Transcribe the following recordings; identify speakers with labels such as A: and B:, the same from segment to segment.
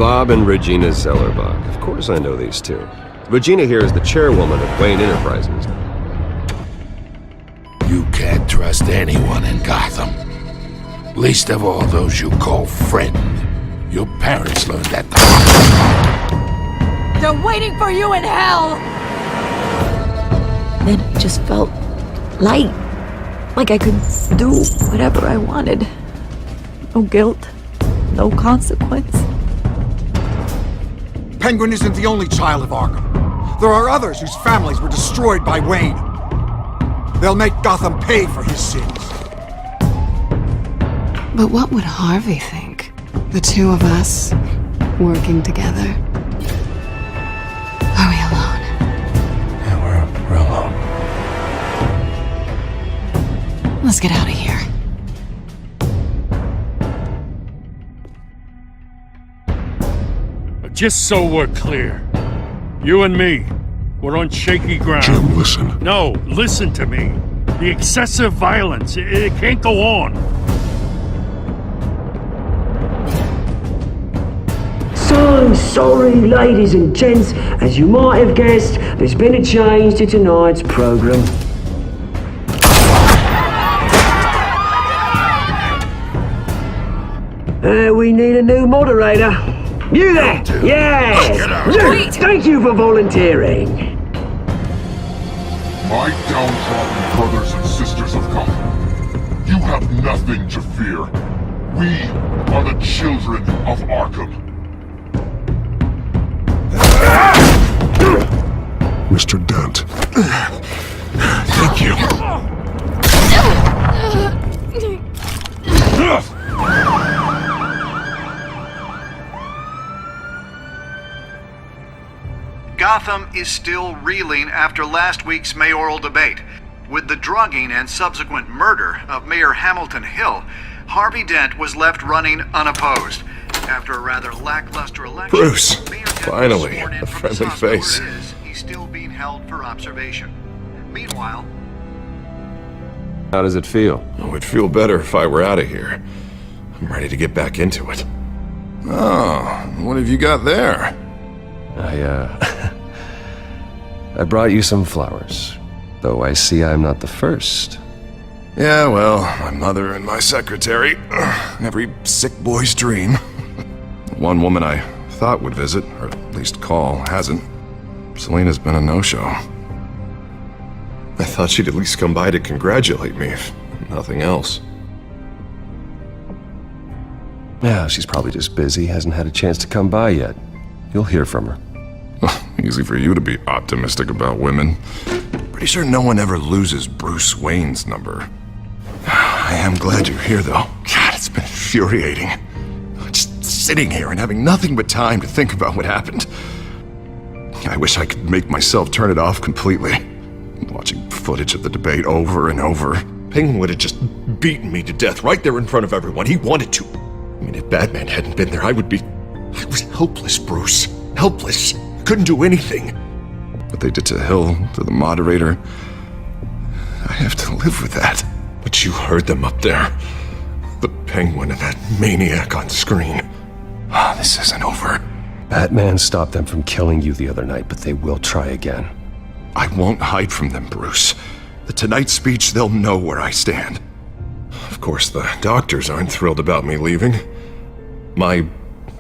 A: Bob and Regina Zellerbach. Of course I know these two. Regina here is the chairwoman of Wayne Enterprises.
B: You can't trust anyone in Gotham. Least of all those you call friend. Your parents learned that.
C: They're waiting for you in hell! Then it just felt light. Like I could do whatever I wanted. No guilt. No consequence.
D: Penguin isn't the only child of Arkham. There are others whose families were destroyed by Wayne. They'll make Gotham pay for his sins.
E: But what would Harvey think? The two of us, working together. Are we alone?
B: Yeah, we're alone.
E: Let's get out of here.
F: Just so we're clear, you and me, we're on shaky ground.
G: Jim, listen.
F: No, listen to me. The excessive violence, it can't go on.
H: So sorry, ladies and gents. As you might have guessed, there's been a change to tonight's program. We need a new moderator. You there? Yes! Luke, thank you for volunteering.
G: My downtrodden brothers and sisters of Gotham, you have nothing to fear. We are the children of Arkham. Mr. Dent. Thank you.
I: Gotham is still reeling after last week's mayoral debate. With the drugging and subsequent murder of Mayor Hamilton Hill, Harvey Dent was left running unopposed. After a rather lackluster election,
A: Bruce,
I: Mayor Dent
A: finally,
I: was sworn in
A: a
I: from his
A: friendly
I: house where
A: face.
I: it is. He's still being held for observation. Meanwhile,
A: How does it feel?
J: It would feel better if I were out of here. I'm ready to get back into it. Oh, what have you got there?
A: I brought you some flowers. Though I see I'm not the first.
J: Yeah, well, my mother and my secretary. Every sick boy's dream. One woman I thought would visit, or at least call, hasn't. Selena's been a no-show. I thought she'd at least come by to congratulate me, if nothing else.
A: Yeah, she's probably just busy, hasn't had a chance to come by yet. You'll hear from her.
J: Easy for you to be optimistic about women. Pretty sure no one ever loses Bruce Wayne's number. I am glad you're here, though. God, it's been infuriating. Just sitting here and having nothing but time to think about what happened. I wish I could make myself turn it off completely. Watching footage of the debate over and over. Penguin would have just beaten me to death right there in front of everyone. He wanted to. I mean, if Batman hadn't been there, I was helpless, Bruce. Helpless. Couldn't do anything. What they did to Hill, to the moderator, I have to live with that. But you heard them up there. The Penguin and that maniac on screen. This isn't over.
A: Batman stopped them from killing you the other night, but they will try again.
J: I won't hide from them, Bruce. The Tonight speech, they'll know where I stand. Of course, the doctors aren't thrilled about me leaving. My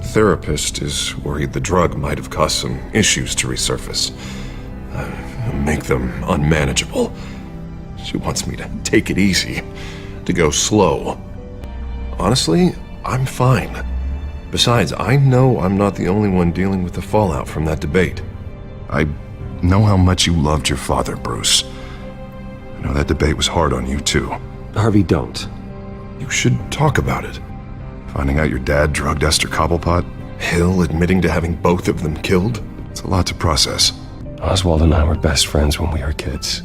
J: therapist is worried the drug might have caused some issues to resurface. Make them unmanageable. She wants me to take it easy, to go slow. Honestly, I'm fine. Besides, I know I'm not the only one dealing with the fallout from that debate. I know how much you loved your father, Bruce. I know that debate was hard on you, too.
A: Harvey, don't.
J: You should talk about it. Finding out your dad drugged Esther Cobblepot, Hill admitting to having both of them killed. It's a lot to process.
A: Oswald and I were best friends when we were kids.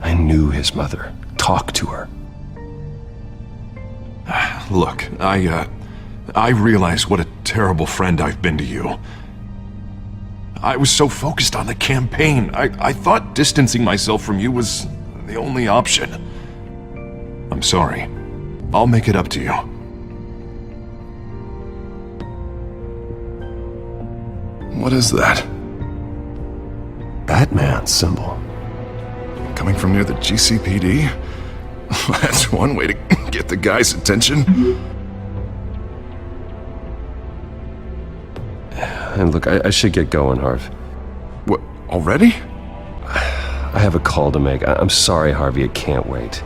A: I knew his mother. Talk to her.
J: Look, I realize what a terrible friend I've been to you. I was so focused on the campaign. I thought distancing myself from you was the only option. I'm sorry. I'll make it up to you. What is that?
A: Batman symbol.
J: Coming from near the GCPD? That's one way to get the guy's attention.
A: And look, I should get going, Harv.
J: What, already?
A: I have a call to make. I'm sorry, Harvey, it can't wait.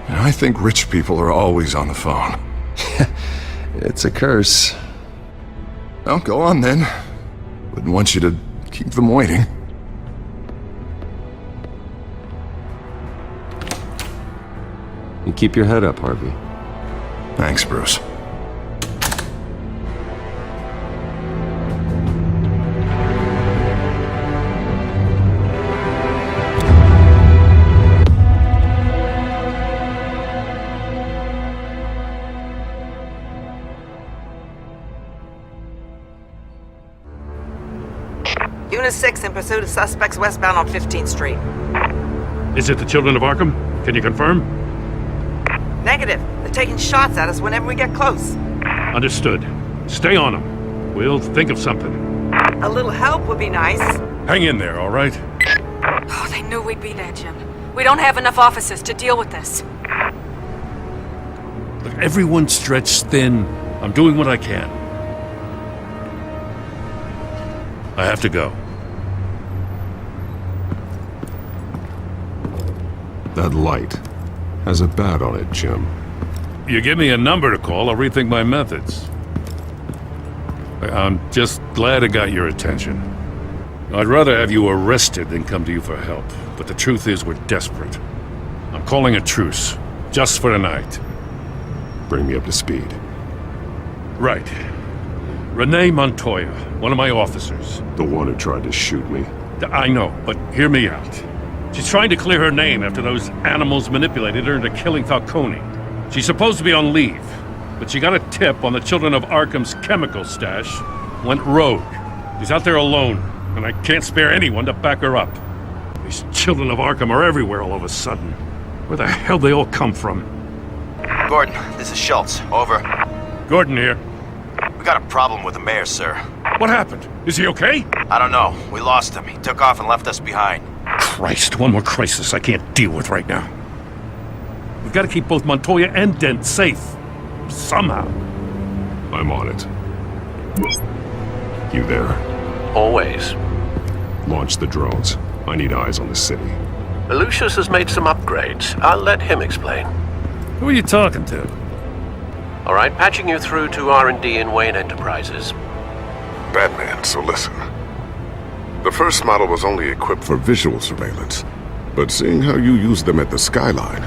J: I think rich people are always on the phone.
A: It's a curse.
J: Well, go on then. Wouldn't want you to keep them waiting.
A: You keep your head up, Harvey.
J: Thanks, Bruce.
K: Unit 6 in pursuit of suspects westbound on 15th Street.
F: Is it the Children of Arkham? Can you confirm?
K: Negative. They're taking shots at us whenever we get close.
F: Understood. Stay on them. We'll think of something.
K: A little help would be nice.
F: Hang in there, all right?
L: Oh, they knew we'd be there, Jim. We don't have enough officers to deal with this.
F: Look, everyone's stretched thin. I'm doing what I can. I have to go.
M: That light has a bat on it, Jim.
F: You give me a number to call, I'll rethink my methods. I'm just glad it got your attention. I'd rather have you arrested than come to you for help, but the truth is we're desperate. I'm calling a truce, just for tonight.
M: Bring me up to speed.
F: Right. Renee Montoya, one of my officers.
M: The one who tried to shoot me.
F: I know, but hear me out. She's trying to clear her name after those animals manipulated her into killing Falcone. She's supposed to be on leave, but she got a tip on the Children of Arkham's chemical stash, went rogue. She's out there alone, and I can't spare anyone to back her up. These Children of Arkham are everywhere all of a sudden. Where the hell they all come from?
N: Gordon, this is Schultz. Over.
F: Gordon here.
N: We got a problem with the mayor, sir.
F: What happened? Is he okay?
N: I don't know. We lost him. He took off and left us behind.
F: Christ, one more crisis I can't deal with right now. We've got to keep both Montoya and Dent safe. Somehow.
M: I'm on it. You there?
O: Always.
M: Launch the drones. I need eyes on the city.
O: Lucius has made some upgrades. I'll let him explain.
F: Who are you talking to?
O: All right, patching you through to R&D in Wayne Enterprises.
G: Batman, so listen. The first model was only equipped for visual surveillance, but seeing how you use them at the skyline,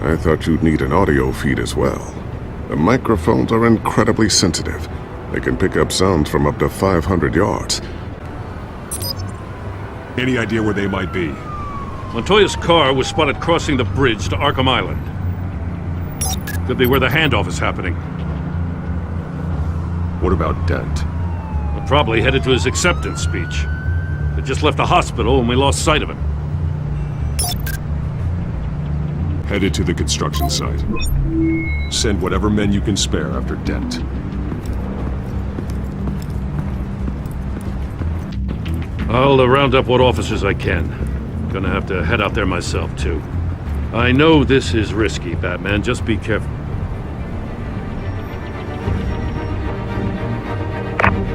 G: I thought you'd need an audio feed as well. The microphones are incredibly sensitive. They can pick up sounds from up to 500 yards.
M: Any idea where they might be?
F: Montoya's car was spotted crossing the bridge to Arkham Island. Could be where the handoff is happening.
M: What about Dent?
F: We're probably headed to his acceptance speech. He just left the hospital and we lost sight of him.
M: Headed to the construction site. Send whatever men you can spare after Dent.
F: I'll round up what officers I can. Gonna have to head out there myself, too. I know this is risky, Batman. Just be careful.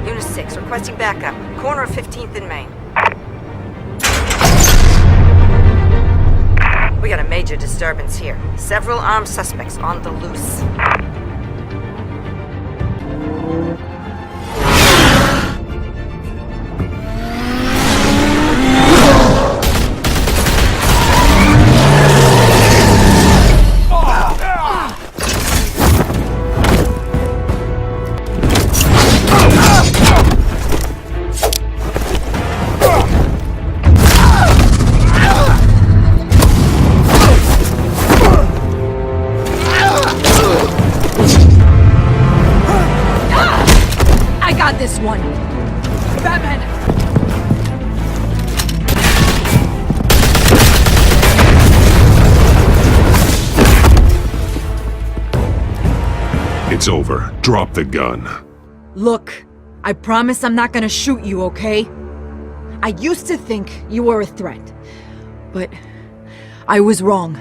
K: Unit 6, requesting backup. Corner of 15th and Main. We got a major disturbance here. Several armed suspects on the loose.
C: This one. Batman!
M: It's over. Drop the gun.
C: Look,
P: I promise I'm not gonna shoot you, okay? I used to think you were a threat, but I was wrong.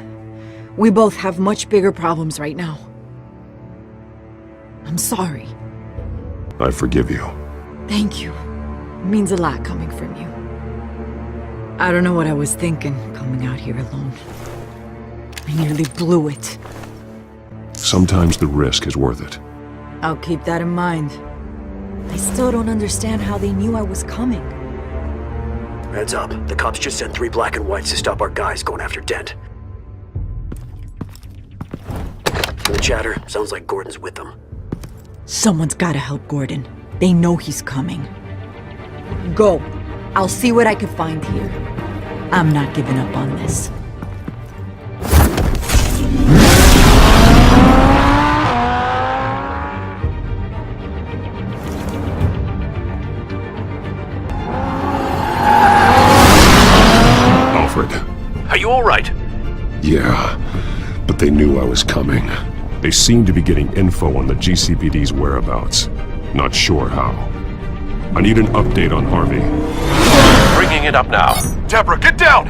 P: We both have much bigger problems right now. I'm sorry.
M: I forgive you.
P: Thank you. It means a lot coming from you. I don't know what I was thinking, coming out here alone. I nearly blew it.
M: Sometimes the risk is worth it.
P: I'll keep that in mind. I still don't understand how they knew I was coming.
Q: Heads up. The cops just sent 3 black and whites to stop our guys going after Dent. The chatter sounds like Gordon's with them.
P: Someone's gotta help Gordon. They know he's coming. Go. I'll see what I can find here. I'm not giving up on this.
M: Alfred.
O: Are you all right?
M: Yeah, but they knew I was coming. They seem to be getting info on the GCPD's whereabouts. Not sure how. I need an update on Harvey.
O: Bringing it up now.
J: Deborah, get down!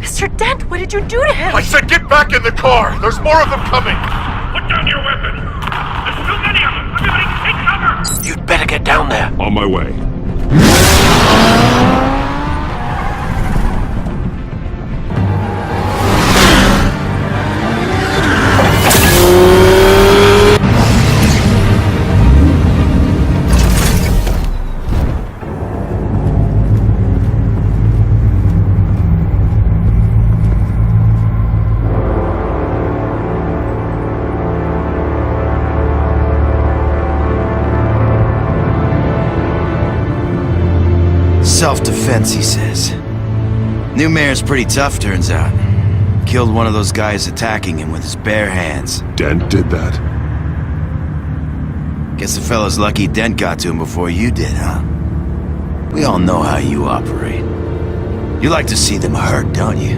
L: Mr. Dent, what did you do to him?
J: I said get back in the car! There's more of them coming!
F: Put down your weapon! There's too many of them! Everybody take cover!
O: You'd better get down there.
M: On my way.
N: Self-defense, he says. New mayor's pretty tough, turns out. Killed one of those guys attacking him with his bare hands.
M: Dent did that?
N: Guess the fella's lucky Dent got to him before you did, huh? We all know how you operate. You like to see them hurt, don't you?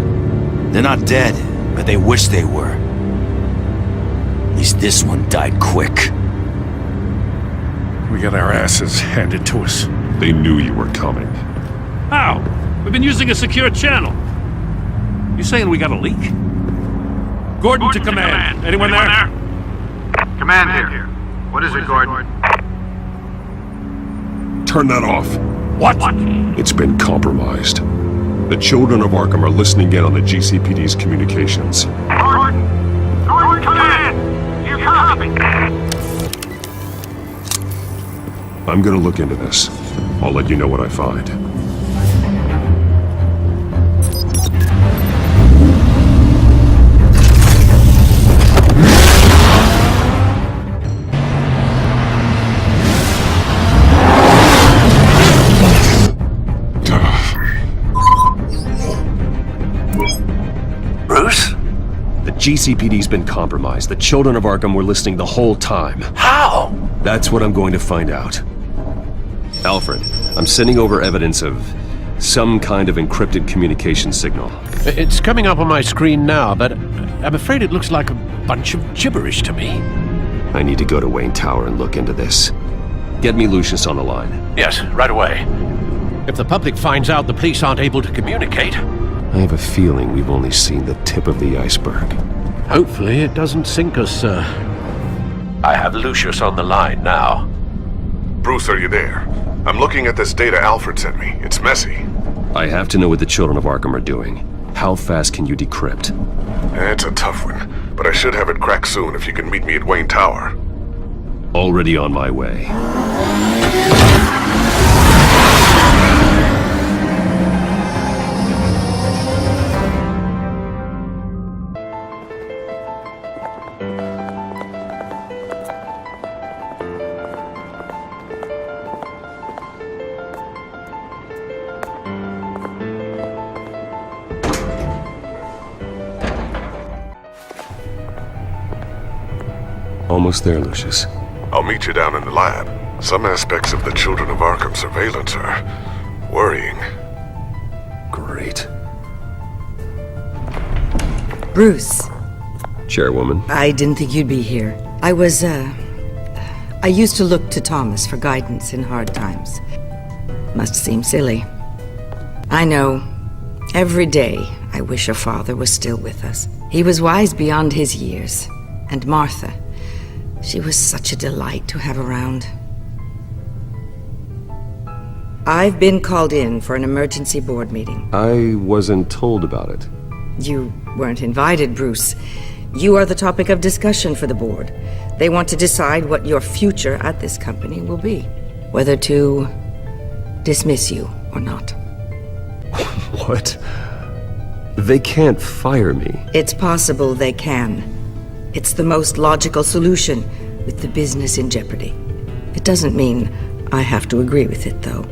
N: They're not dead, but they wish they were. At least this one died quick.
F: We got our asses handed to us.
M: They knew you were coming.
F: How? We've been using a secure channel. You saying we got a leak? Gordon to command. Anyone there?
I: Command here. What is it, Gordon?
M: Turn that off.
F: What?
M: It's been compromised. The children of Arkham are listening in on the GCPD's communications.
I: Gordon! Gordon, command! You copy?
M: I'm gonna look into this. I'll let you know what I find.
O: Bruce?
A: The GCPD's been compromised. The children of Arkham were listening the whole time.
O: How?
A: That's what I'm going to find out. Alfred, I'm sending over evidence of some kind of encrypted communication signal.
O: It's coming up on my screen now, but I'm afraid it looks like a bunch of gibberish to me.
A: I need to go to Wayne Tower and look into this. Get me Lucius on the line.
O: Yes, right away. If the public finds out the police aren't able to communicate...
A: I have a feeling we've only seen the tip of the iceberg.
O: Hopefully it doesn't sink us, sir. I have Lucius on the line now.
G: Bruce, are you there? I'm looking at this data Alfred sent me. It's messy.
A: I have to know what the children of Arkham are doing. How fast can you decrypt?
G: It's a tough one, but I should have it cracked soon if you can meet me at Wayne Tower.
A: Already on my way. Almost there, Lucius.
G: I'll meet you down in the lab. Some aspects of the Children of Arkham surveillance are worrying.
A: Great.
P: Bruce.
A: Chairwoman.
P: I didn't think you'd be here. I was,
K: I used to look to Thomas for guidance in hard times. Must seem silly. I know. Every day, I wish a father was still with us. He was wise beyond his years. And Martha, she was such a delight to have around. I've been called in for an emergency board meeting.
A: I wasn't told about it.
K: You weren't invited, Bruce. You are the topic of discussion for the board. They want to decide what your future at this company will be. Whether to dismiss you or not.
A: What? They can't fire me.
K: It's possible they can. It's the most logical solution, with the business in jeopardy. It doesn't mean I have to agree with it, though.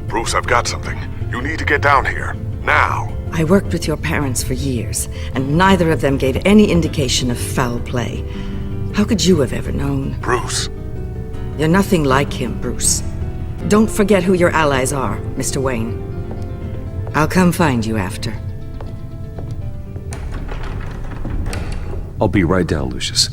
G: Bruce, I've got something. You need to get down here. Now.
K: I worked with your parents for years, and neither of them gave any indication of foul play. How could you have ever known?
G: Bruce.
K: You're nothing like him, Bruce. Don't forget who your allies are, Mr. Wayne. I'll come find you after.
A: I'll be right down, Lucius.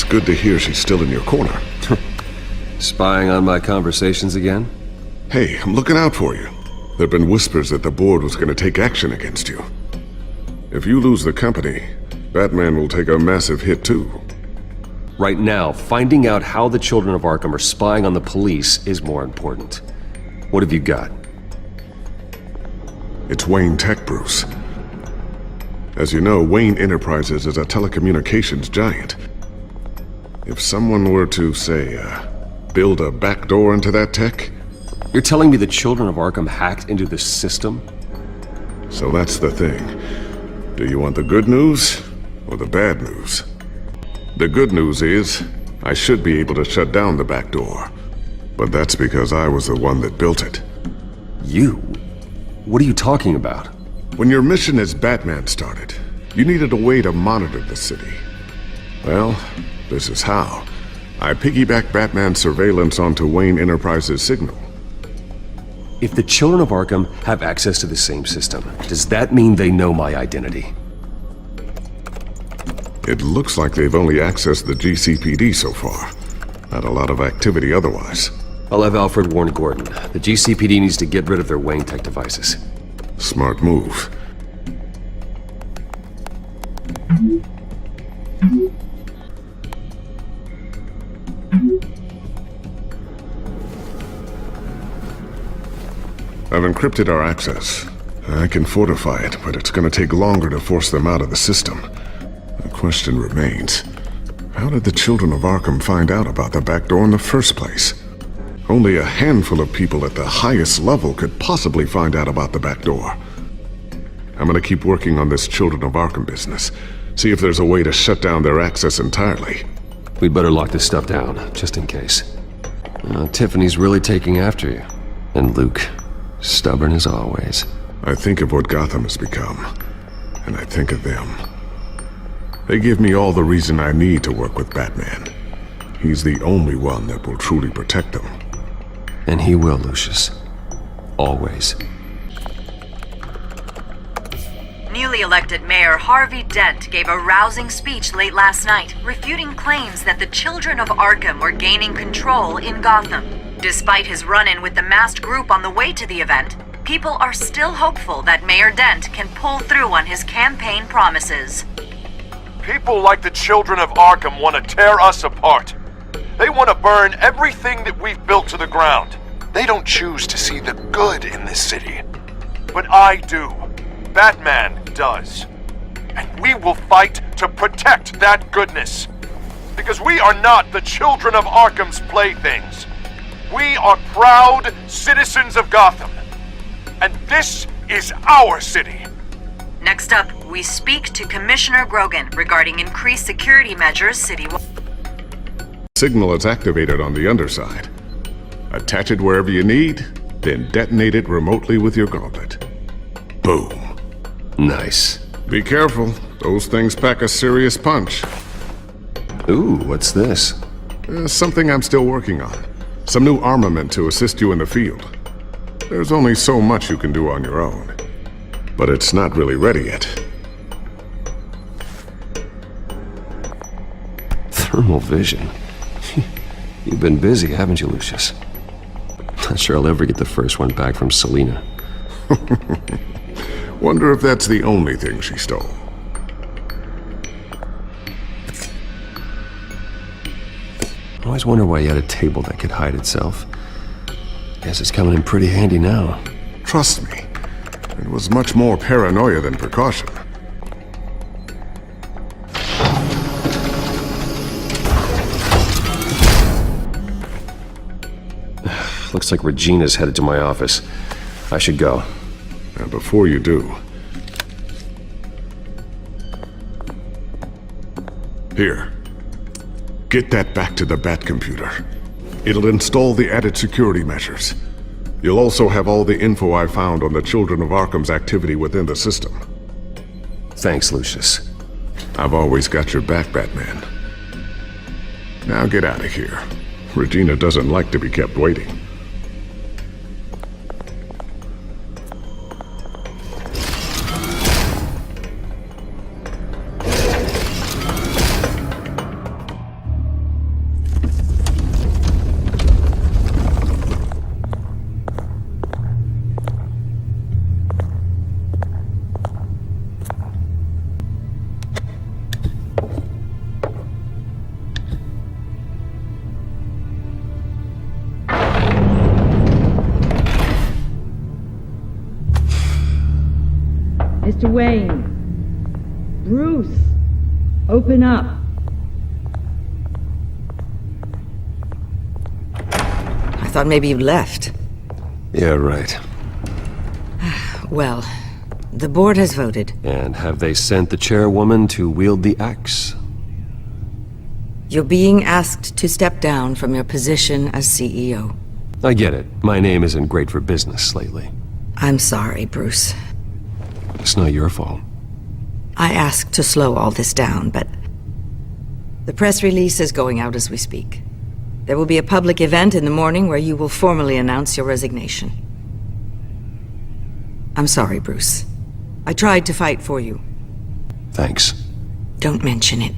G: Good to hear she's still in your corner.
A: Spying on my conversations again?
G: Hey, I'm looking out for you. There've been whispers that the board was going to take action against you. If you lose the company, Batman will take a massive hit too.
A: Right now, finding out how the children of Arkham are spying on the police is more important. What have you got?
G: It's Wayne Tech, Bruce. As you know, Wayne Enterprises is a telecommunications giant. If someone were to, say, build a backdoor into that tech...
A: You're telling me the children of Arkham hacked into the system?
G: So that's the thing. Do you want the good news or the bad news? The good news is, I should be able to shut down the backdoor. But that's because I was the one that built it.
A: You? What are you talking about?
G: When your mission as Batman started, you needed a way to monitor the city. Well, this is how. I piggybacked Batman's surveillance onto Wayne Enterprises' signal.
A: If the children of Arkham have access to the same system, does that mean they know my identity?
G: It looks like they've only accessed the GCPD so far. Not a lot of activity otherwise.
A: I'll have Alfred warn Gordon. The GCPD needs to get rid of their Wayne Tech devices.
G: Smart move. I've encrypted our access. I can fortify it, but it's gonna take longer to force them out of the system. The question remains, how did the children of Arkham find out about the backdoor in the first place? Only a handful of people at the highest level could possibly find out about the backdoor. I'm gonna keep working on this Children of Arkham business. See if there's a way to shut down their access entirely.
A: We'd better lock this stuff down, just in case. Tiffany's really taking after you. And Luke, stubborn as always.
G: I think of what Gotham has become, and I think of them. They give me all the reason I need to work with Batman. He's the only one that will truly protect them.
A: And he will, Lucius. Always.
R: Newly elected Mayor Harvey Dent gave a rousing speech late last night, refuting claims that the children of Arkham were gaining control in Gotham. Despite his run-in with the masked group on the way to the event, people are still hopeful that Mayor Dent can pull through on his campaign promises.
S: People like the children of Arkham want to tear us apart. They want to burn everything that we've built to the ground. They don't choose to see the good in this city. But I do. Batman does. And we will fight to protect that goodness. Because we are not the children of Arkham's playthings. We are proud citizens of Gotham. And this is our city.
R: Next up, we speak to Commissioner Grogan regarding increased security measures citywide.
G: Signal is activated on the underside. Attach it wherever you need, then detonate it remotely with your gauntlet. Boom.
A: Nice.
G: Be careful. Those things pack a serious punch.
A: Ooh, what's this?
G: Something I'm still working on. Some new armament to assist you in the field. There's only so much you can do on your own. But it's not really ready yet.
A: Thermal vision. You've been busy, haven't you, Lucius? Not sure I'll ever get the first one back from Selina.
G: Wonder if that's the only thing she stole.
A: I always wonder why you had a table that could hide itself. Guess it's coming in pretty handy now.
G: Trust me, it was much more paranoia than precaution.
A: Looks like Regina's headed to my office. I should go.
G: And before you do... Here. Get that back to the Bat computer. It'll install the added security measures. You'll also have all the info I found on the Children of Arkham's activity within the system.
A: Thanks, Lucius.
G: I've always got your back, Batman. Now get out of here. Regina doesn't like to be kept waiting.
T: Mr. Wayne. Bruce. Open up.
K: I thought maybe you left.
A: Yeah, right.
K: Well, the board has voted.
A: And have they sent the chairwoman to wield the axe?
K: You're being asked to step down from your position as CEO.
A: I get it. My name isn't great for business lately.
K: I'm sorry, Bruce.
A: It's not your fault.
K: I asked to slow all this down, but the press release is going out as we speak. There will be a public event in the morning where you will formally announce your resignation. I'm sorry, Bruce. I tried to fight for you.
A: Thanks.
K: Don't mention it.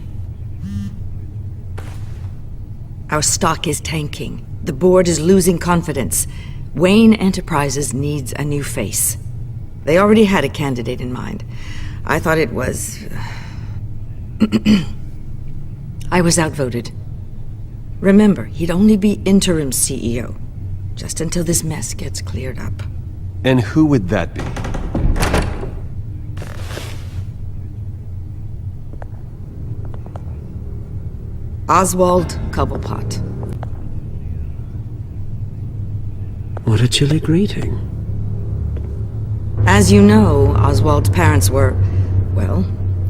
K: Our stock is tanking. The board is losing confidence. Wayne Enterprises needs a new face. They already had a candidate in mind. I thought it was... I was outvoted. Remember, he'd only be interim CEO, just until this mess gets cleared up.
A: And who would that be?
K: Oswald Cobblepot.
H: What a chilly greeting.
K: As you know, Oswald's parents were, well,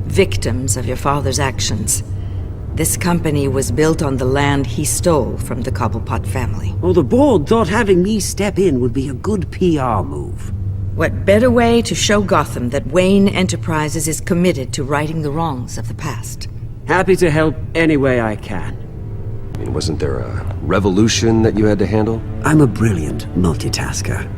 K: victims of your father's actions. This company was built on the land he stole from the Cobblepot family.
H: Well, the board thought having me step in would be a good PR move.
K: What better way to show Gotham that Wayne Enterprises is committed to righting the wrongs of the past?
H: Happy to help any way I can.
A: I mean, wasn't there a revolution that you had to handle?
H: I'm a brilliant multitasker.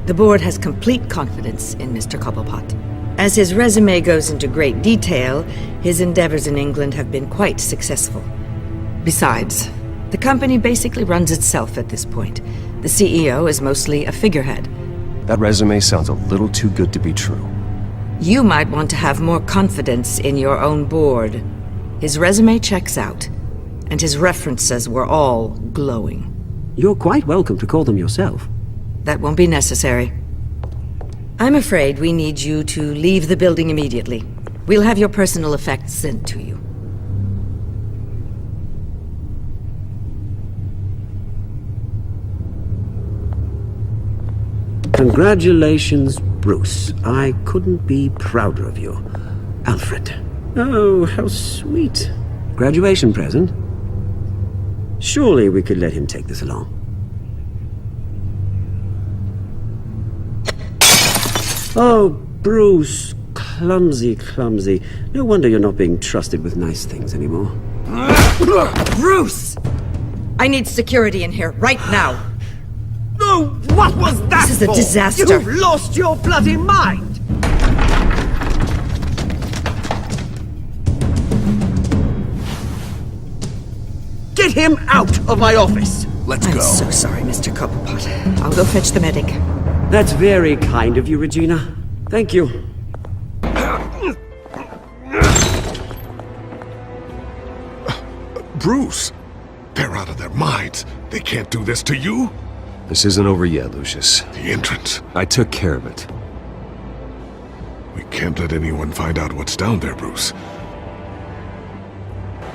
K: The board has complete confidence in Mr. Cobblepot. As his resume goes into great detail, his endeavors in England have been quite successful. Besides, the company basically runs itself at this point. The CEO is mostly a figurehead.
A: That resume sounds a little too good to be true.
K: You might want to have more confidence in your own board. His resume checks out, and his references were all glowing.
H: You're quite welcome to call them yourself.
K: That won't be necessary. I'm afraid we need you to leave the building immediately. We'll have your personal effects sent to you.
H: Congratulations, Bruce. I couldn't be prouder of you. Alfred. Oh, how sweet. Graduation present? Surely we could let him take this along. Oh, Bruce. Clumsy, clumsy. No wonder you're not being trusted with nice things anymore.
K: Bruce! I need security in here, right now.
H: Oh, what was that?
K: This is a disaster.
H: You've lost your bloody mind! Get him out of my office!
N: Let's
K: I'm
N: go.
K: so sorry, Mr. Cobblepot. I'll go fetch the medic.
H: That's very kind of you, Regina. Thank you.
G: Bruce! They're out of their minds. They can't do this to you.
A: This isn't over yet, Lucius.
G: The entrance.
A: I took care of it.
G: We can't let anyone find out what's down there, Bruce.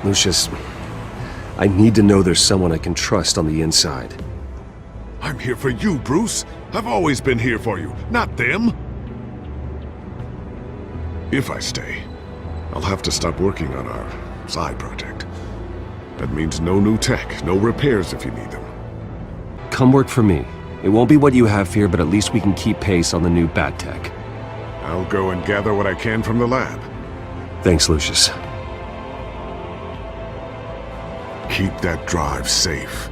A: Lucius, I need to know there's someone I can trust on the inside.
G: I'm here for you, Bruce. I've always been here for you, not them. If I stay, I'll have to stop working on our side project. That means no new tech, no repairs if you need them.
A: Come work for me. It won't be what you have here, but at least we can keep pace on the new bat tech.
G: I'll go and gather what I can from the lab.
A: Thanks, Lucius.
G: Keep that drive safe.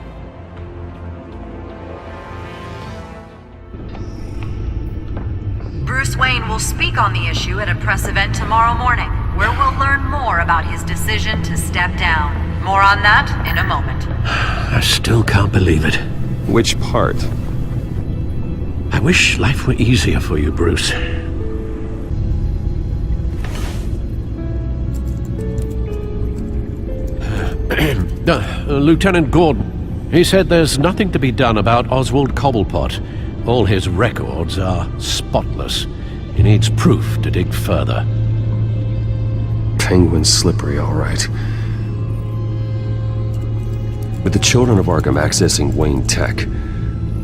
R: Bruce Wayne will speak on the issue at a press event tomorrow morning, where we'll learn more about his decision to step down. More on that in a moment.
O: I still can't believe it.
A: Which part?
O: I wish life were easier for you, Bruce. Lieutenant Gordon. He said there's nothing to be done about Oswald Cobblepot. All his records are spotless. He needs proof to dig further.
A: Penguin's slippery, all right. With the children of Arkham accessing Wayne Tech,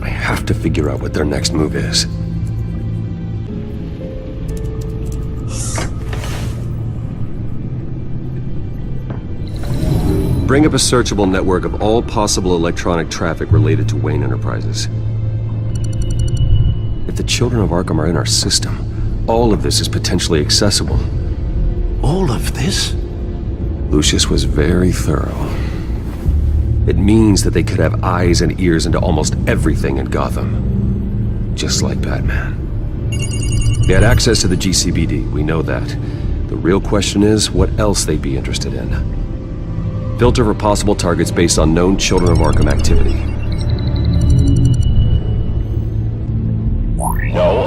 A: I have to figure out what their next move is. Bring up a searchable network of all possible electronic traffic related to Wayne Enterprises. If the children of Arkham are in our system, all of this is potentially accessible.
O: All of this?
A: Lucius was very thorough. It means that they could have eyes and ears into almost everything in Gotham. Just like Batman. They had access to the GCPD, we know that. The real question is, what else they'd be interested in. Filter for possible targets based on known Children of Arkham activity.
U: No,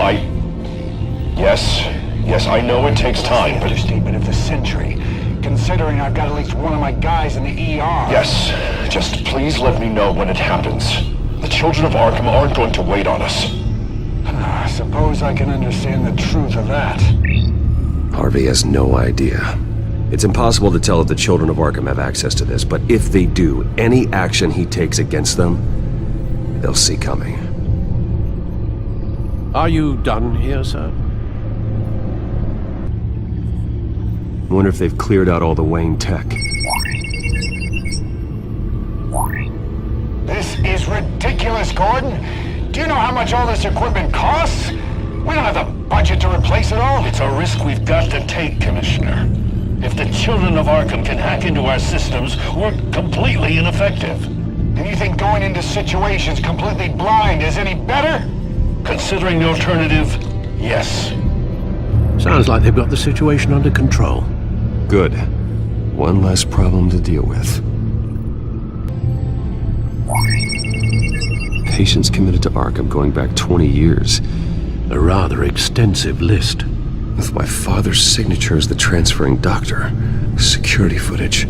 U: Yes, I know it takes time, but...
V: Understatement of the century, considering I've got at least one of my guys in the ER.
U: Yes, just please let me know when it happens. The Children of Arkham aren't going to wait on us.
V: I suppose I can understand the truth of that.
A: Harvey has no idea. It's impossible to tell if the Children of Arkham have access to this, but if they do, any action he takes against them, they'll see coming.
O: Are you done here, sir?
A: I wonder if they've cleared out all the Wayne tech.
V: This is ridiculous, Gordon. Do you know how much all this equipment costs? We don't have the budget to replace it all.
U: It's a risk we've got to take, Commissioner. If the Children of Arkham can hack into our systems, we're completely ineffective.
V: And you think going into situations completely blind is any better?
U: Considering the alternative, yes.
O: Sounds like they've got the situation under control.
A: Good. One less problem to deal with. Patients committed to Arkham going back 20 years.
O: A rather extensive list.
A: With my father's signature as the transferring doctor. Security footage.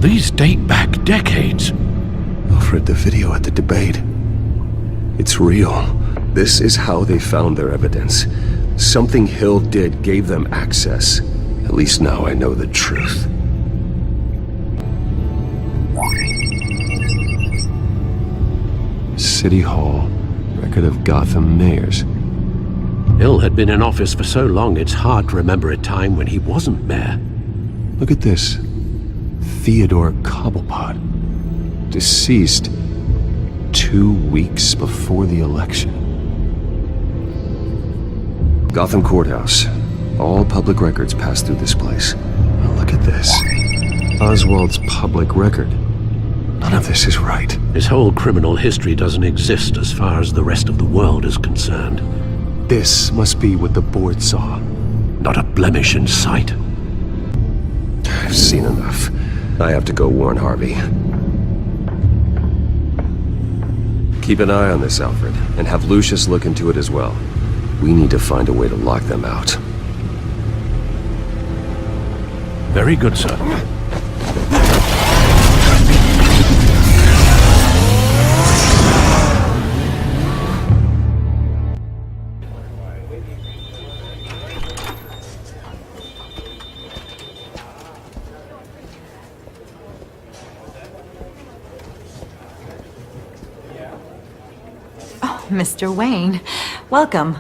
O: These date back decades.
A: Alfred, the video at the debate. It's real. This is how they found their evidence. Something Hill did gave them access. At least now I know the truth. City Hall. Record of Gotham mayors.
O: Hill had been in office for so long it's hard to remember a time when he wasn't mayor.
A: Look at this. Theodore Cobblepot. Deceased 2 weeks before the election. Gotham Courthouse. All public records pass through this place. Oh, look at this. Oswald's public record. None of this is right.
O: His whole criminal history doesn't exist as far as the rest of the world is concerned.
A: This must be what the board saw.
O: Not a blemish in sight.
A: I've seen enough. I have to go warn Harvey. Keep an eye on this, Alfred, and have Lucius look into it as well. We need to find a way to lock them out.
O: Very good, sir.
C: Oh, Mr. Wayne, welcome.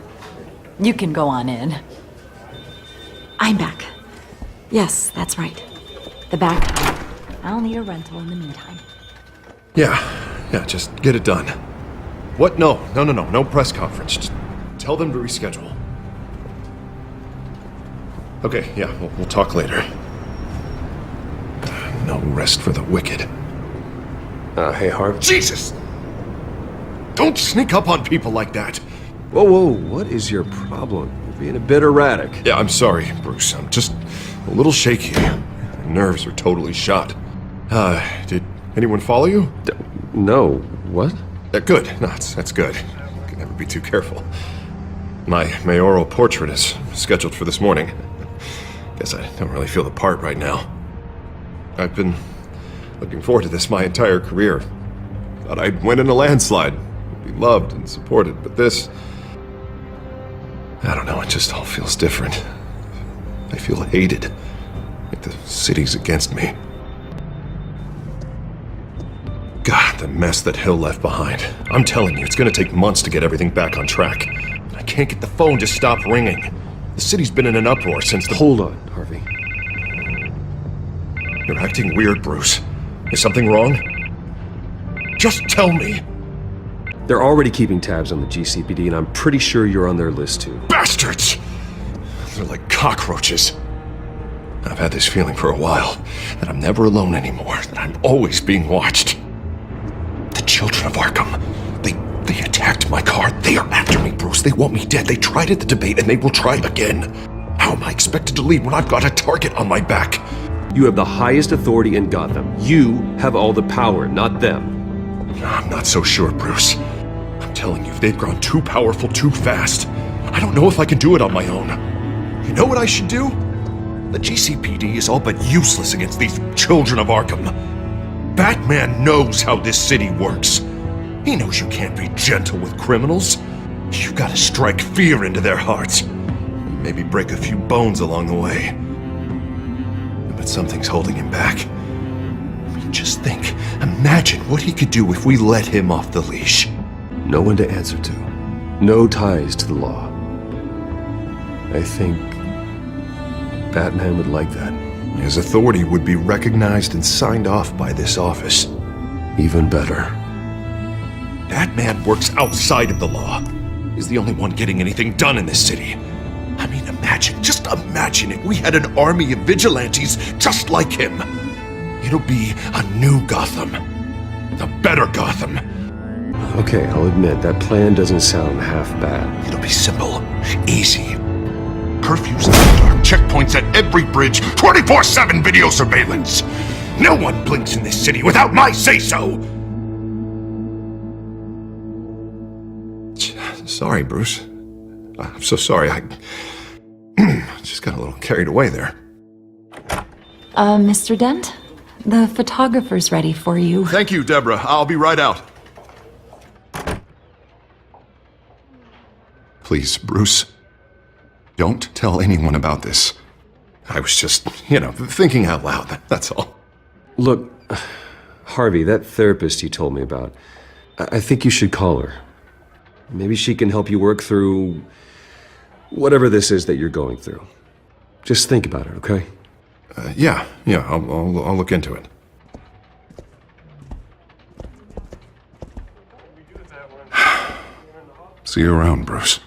C: You can go on in. I'm back. Yes, that's right. The back. I'll need a rental in the meantime.
J: Yeah, just get it done. What? No press conference. Just tell them to reschedule. Okay, yeah, we'll talk later. No rest for the wicked.
A: Hey, Harv.
J: Jesus! Don't sneak up on people like that!
A: Whoa, what is your problem? You're being a bit erratic.
J: Yeah, I'm sorry, Bruce. I'm just a little shaky. My nerves are totally shot. Did anyone follow you?
A: No. What?
J: Good. No, that's good. Can never be too careful. My mayoral portrait is scheduled for this morning. Guess I don't really feel the part right now. I've been looking forward to this my entire career. Thought I'd win in a landslide, be loved and supported, but this... I don't know, it just all feels different. I feel hated. Like the city's against me. God, the mess that Hill left behind. I'm telling you, it's gonna take months to get everything back on track. I can't get the phone to stop ringing. The city's been in an uproar since the...
A: Hold on, Harvey.
J: You're acting weird, Bruce. Is something wrong? Just tell me!
A: They're already keeping tabs on the GCPD, and I'm pretty sure you're on their list, too.
J: Bastards! They're like cockroaches. I've had this feeling for a while, that I'm never alone anymore, that I'm always being watched. The children of Arkham, they attacked my car. They are after me, Bruce. They want me dead. They tried at the debate, and they will try again. How am I expected to lead when I've got a target on my back?
A: You have the highest authority in Gotham. You have all the power, not them.
J: I'm not so sure, Bruce. I'm telling you, they've grown too powerful too fast. I don't know if I can do it on my own. You know what I should do? The GCPD is all but useless against these children of Arkham. Batman knows how this city works. He knows you can't be gentle with criminals. You've got to strike fear into their hearts. Maybe break a few bones along the way. But something's holding him back. I mean, just think. Imagine what he could do if we let him off the leash.
A: No one to answer to. No ties to the law. I think Batman would like that.
J: His authority would be recognized and signed off by this office.
A: Even better.
J: Batman works outside of the law. He's the only one getting anything done in this city. I mean, just imagine if we had an army of vigilantes just like him. It'll be a new Gotham. A better Gotham.
A: Okay, I'll admit, that plan doesn't sound half bad.
J: It'll be simple, easy. Curfews in the dark, checkpoints at every bridge, 24/7 video surveillance. No one blinks in this city without my say-so. Sorry, Bruce. I'm so sorry. I just got a little carried away there.
C: Mr. Dent? The photographer's ready for you.
J: Thank you, Deborah. I'll be right out. Please, Bruce. Don't tell anyone about this. I was just, thinking out loud, that's all.
A: Look, Harvey, that therapist you told me about, I think you should call her. Maybe she can help you work through whatever this is that you're going through. Just think about it, okay?
J: Yeah, I'll look into it. See you around, Bruce.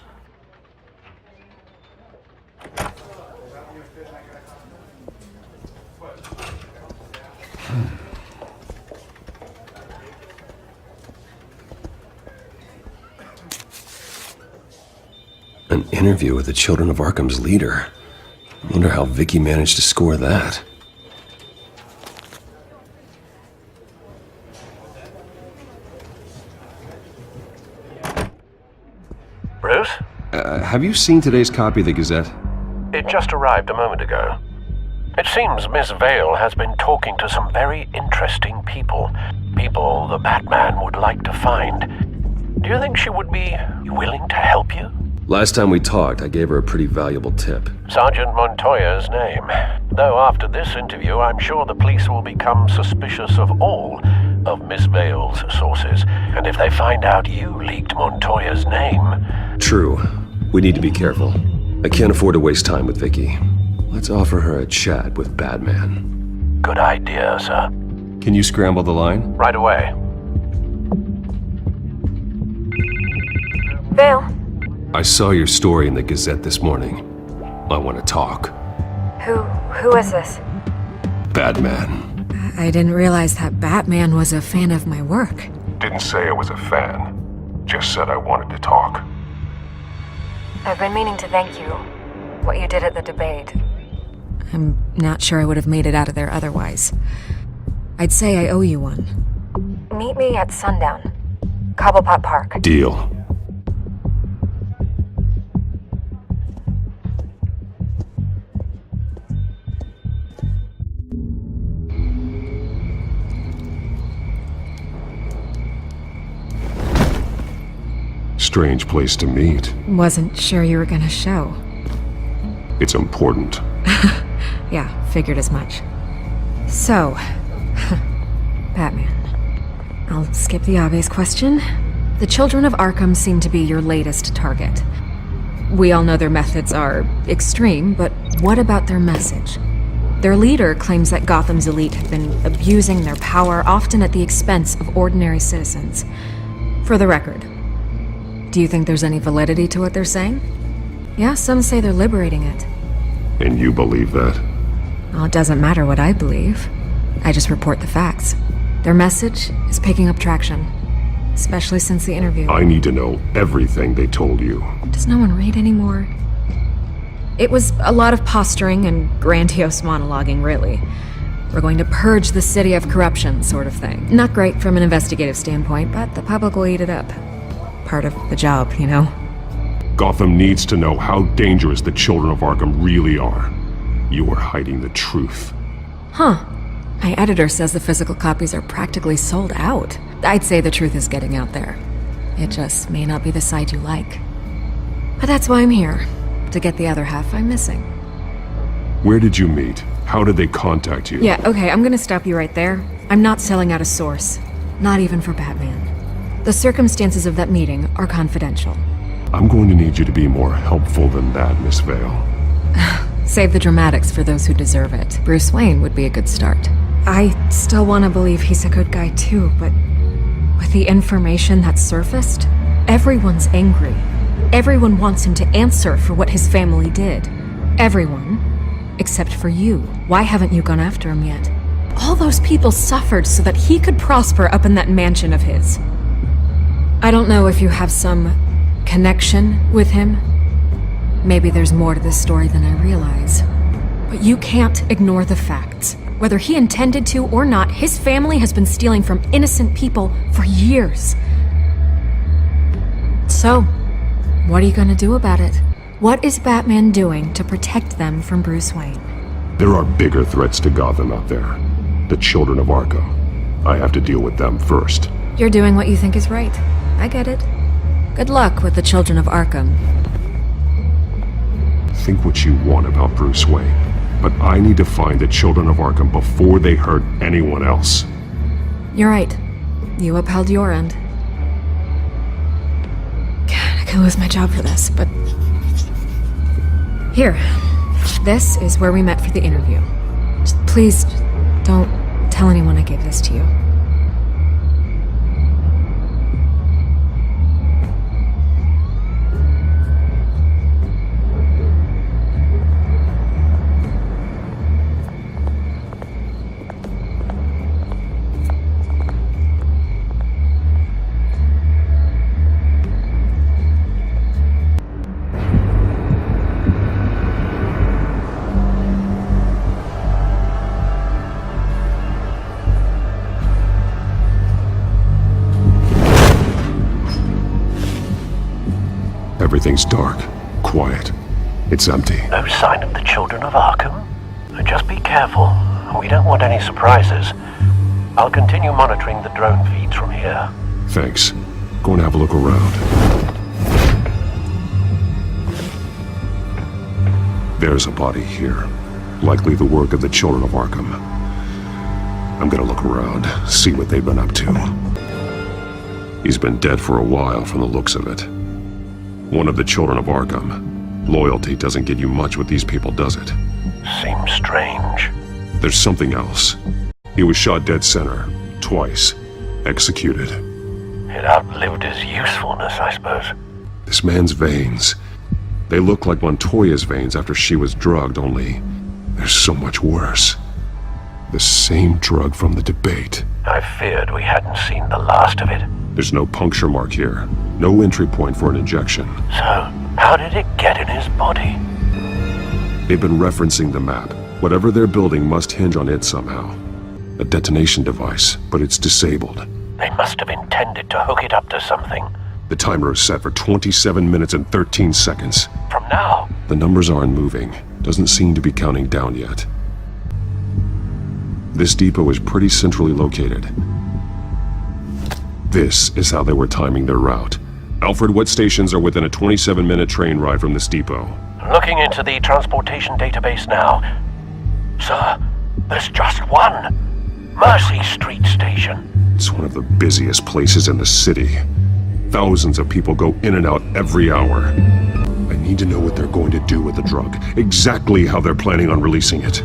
A: An interview with the Children of Arkham's leader. I wonder how Vicky managed to score that.
B: Bruce?
A: Have you seen today's copy of the Gazette?
B: It just arrived a moment ago. It seems Miss Vale has been talking to some very interesting people. People the Batman would like to find. Do you think she would be willing to help you?
A: Last time we talked, I gave her a pretty valuable tip.
B: Sergeant Montoya's name. Though after this interview, I'm sure the police will become suspicious of all of Miss Vale's sources. And if they find out you leaked Montoya's name...
A: True. We need to be careful. I can't afford to waste time with Vicky. Let's offer her a chat with Batman.
B: Good idea, sir.
A: Can you scramble the line?
B: Right away.
L: Vale.
A: I saw your story in the Gazette this morning. I want to talk.
L: Who is this?
A: Batman.
E: I didn't realize that Batman was a fan of my work.
M: Didn't say I was a fan. Just said I wanted to talk.
L: I've been meaning to thank you. What you did at the debate.
E: I'm not sure I would have made it out of there otherwise. I'd say I owe you one.
L: Meet me at sundown. Cobblepot Park.
A: Deal.
M: Strange place to meet.
E: Wasn't sure you were gonna show.
M: It's important.
E: Yeah, figured as much. So, Batman. I'll skip the obvious question. The Children of Arkham seem to be your latest target. We all know their methods are extreme, but what about their message? Their leader claims that Gotham's elite have been abusing their power, often at the expense of ordinary citizens. For the record, do you think there's any validity to what they're saying? Yeah, some say they're liberating it.
M: And you believe that?
E: Well, it doesn't matter what I believe. I just report the facts. Their message is picking up traction, especially since the interview.
M: I need to know everything they told you.
E: Does no one read anymore? It was a lot of posturing and grandiose monologuing, really. We're going to purge the city of corruption, sort of thing. Not great from an investigative standpoint, but the public will eat it up. Part of the job, you know?
M: Gotham needs to know how dangerous the Children of Arkham really are. You are hiding the truth.
E: Huh. My editor says the physical copies are practically sold out. I'd say the truth is getting out there. It just may not be the side you like. But that's why I'm here. To get the other half I'm missing.
M: Where did you meet? How did they contact you?
E: Yeah, okay, I'm gonna stop you right there. I'm not selling out a source. Not even for Batman. The circumstances of that meeting are confidential.
M: I'm going to need you to be more helpful than that, Miss Vale.
E: Save the dramatics for those who deserve it. Bruce Wayne would be a good start. I still want to believe he's a good guy too, but with the information that surfaced, everyone's angry. Everyone wants him to answer for what his family did. Everyone, except for you. Why haven't you gone after him yet? All those people suffered so that he could prosper up in that mansion of his. I don't know if you have some connection with him. Maybe there's more to this story than I realize. But you can't ignore the facts. Whether he intended to or not, his family has been stealing from innocent people for years. So, what are you gonna do about it? What is Batman doing to protect them from Bruce Wayne?
M: There are bigger threats to Gotham out there. The Children of Arkham. I have to deal with them first.
E: You're doing what you think is right. I get it. Good luck with the Children of Arkham.
M: think what you want about Bruce Wayne, but I need to find the children of Arkham before they hurt anyone else.
E: You're right. You upheld your end. God, I could lose my job for this, but... Here. This is where we met for the interview. Just please, don't tell anyone I gave this to you.
M: Everything's dark, quiet. It's empty.
B: No sign of the children of Arkham? Just be careful. We don't want any surprises. I'll continue monitoring the drone feeds from here.
M: Thanks. Go and have a look around. There's a body here. Likely the work of the children of Arkham. I'm gonna look around, see what they've been up to. He's been dead for a while from the looks of it. One of the children of Arkham. Loyalty doesn't get you much with these people, does it?
B: Seems strange.
M: There's something else. He was shot dead center, twice. Executed.
B: It outlived his usefulness, I suppose.
M: This man's veins. They look like Montoya's veins after she was drugged, only they're so much worse. The same drug from the debate.
B: I feared we hadn't seen the last of it.
M: There's no puncture mark here. No entry point for an injection.
B: So, how did it get in his body?
M: They've been referencing the map. Whatever they're building must hinge on it somehow. A detonation device, but it's disabled.
B: They must have intended to hook it up to something.
M: The timer is set for 27 minutes and 13 seconds.
B: From now?
M: The numbers aren't moving. Doesn't seem to be counting down yet. This depot is pretty centrally located. This is how they were timing their route. Alfred, what stations are within a 27-minute train ride from this depot?
B: Looking into the transportation database now. Sir, there's just one. Mercy Street Station.
M: It's one of the busiest places in the city. Thousands of people go in and out every hour. I need to know what they're going to do with the drug. Exactly how they're planning on releasing it.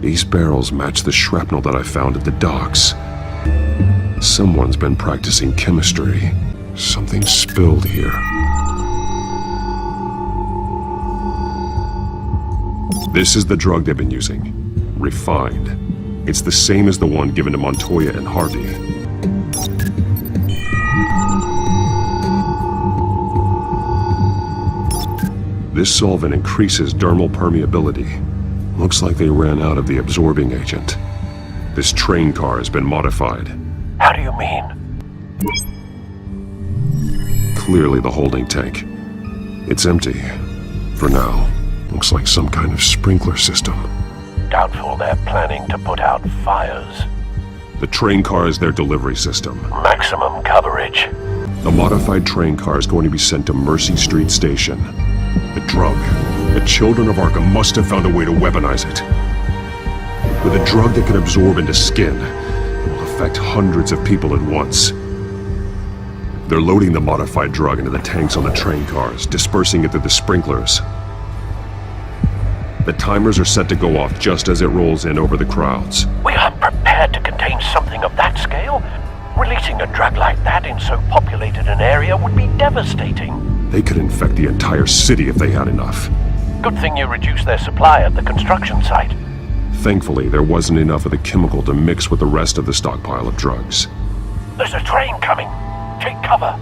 M: These barrels match the shrapnel that I found at the docks. Someone's been practicing chemistry. Something spilled here. This is the drug they've been using. Refined. It's the same as the one given to Montoya and Harvey. This solvent increases dermal permeability. Looks like they ran out of the absorbing agent. This train car has been modified.
B: How do you mean?
M: Clearly the holding tank. It's empty. For now. Looks like some kind of sprinkler system.
B: Doubtful they're planning to put out fires.
M: The train car is their delivery system.
B: Maximum coverage.
M: The modified train car is going to be sent to Mercy Street Station. The drug. The children of Arkham must have found a way to weaponize it. With a drug that can absorb into skin, it will affect hundreds of people at once. They're loading the modified drug into the tanks on the train cars, dispersing it through the sprinklers. The timers are set to go off just as it rolls in over the crowds.
B: We aren't prepared to contain something of that scale. Releasing a drug like that in so populated an area would be devastating.
M: They could infect the entire city if they had enough.
B: Good thing you reduced their supply at the construction site.
M: Thankfully, there wasn't enough of the chemical to mix with the rest of the stockpile of drugs.
B: There's a train coming. Take cover.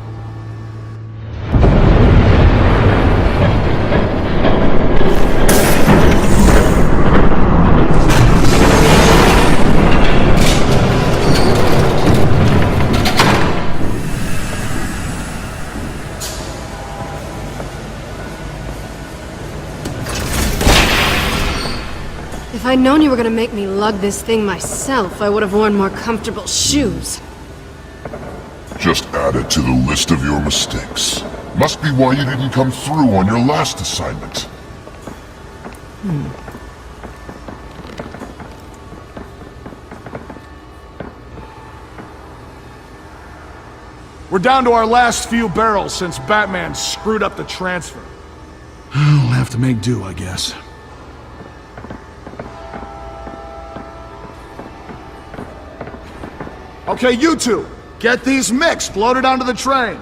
D: If I'd known you were gonna make me lug this thing myself, I would have worn more comfortable shoes.
G: Just add it to the list of your mistakes.
F: Must be why you didn't come through on your last assignment.
Q: We're down to our last few barrels since Batman screwed up the transfer. We'll have to make do, I guess. Okay, you two, get these mixed, loaded onto the train.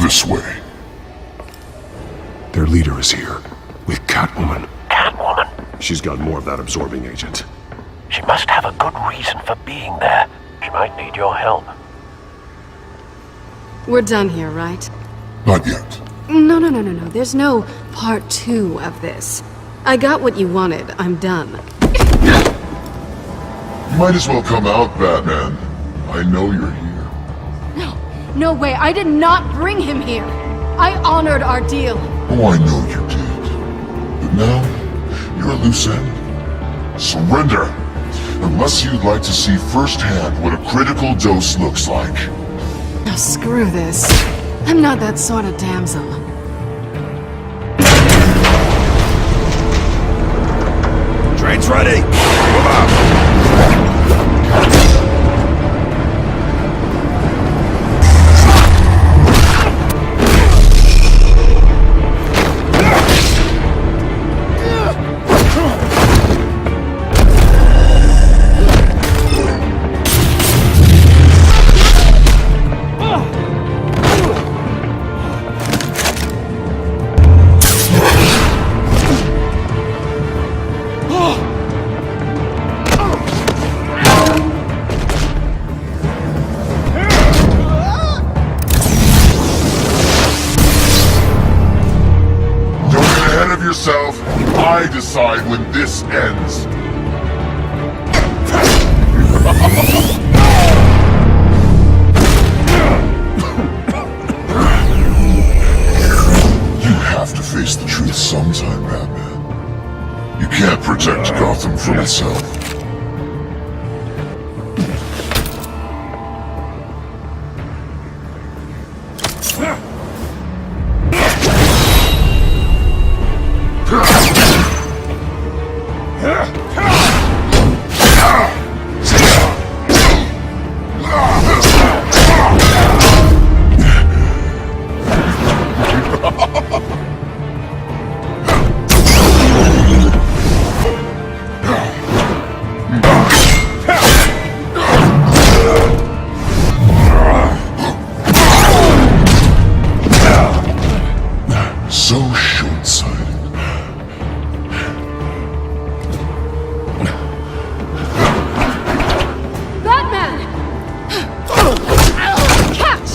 F: This way.
M: Their leader is here, with Catwoman.
B: Catwoman?
M: She's got more of that absorbing agent.
B: She must have a good reason for being there. She might need your help.
D: We're done here, right?
F: Not yet.
D: No. There's no part 2 of this. I got what you wanted. I'm done.
F: You might as well come out, Batman. I know you're here.
D: No way. I did not bring him here. I honored our deal.
F: Oh, I know you did. But now, you're a loose end. Surrender! Unless you'd like to see firsthand what a critical dose looks like.
D: Now screw this. I'm not that sort of damsel.
N: Train's ready! Move out!
F: I decide when this ends. You have to face the truth sometime, Batman. You can't protect Gotham from itself. So short-sighted.
D: Batman! Catch!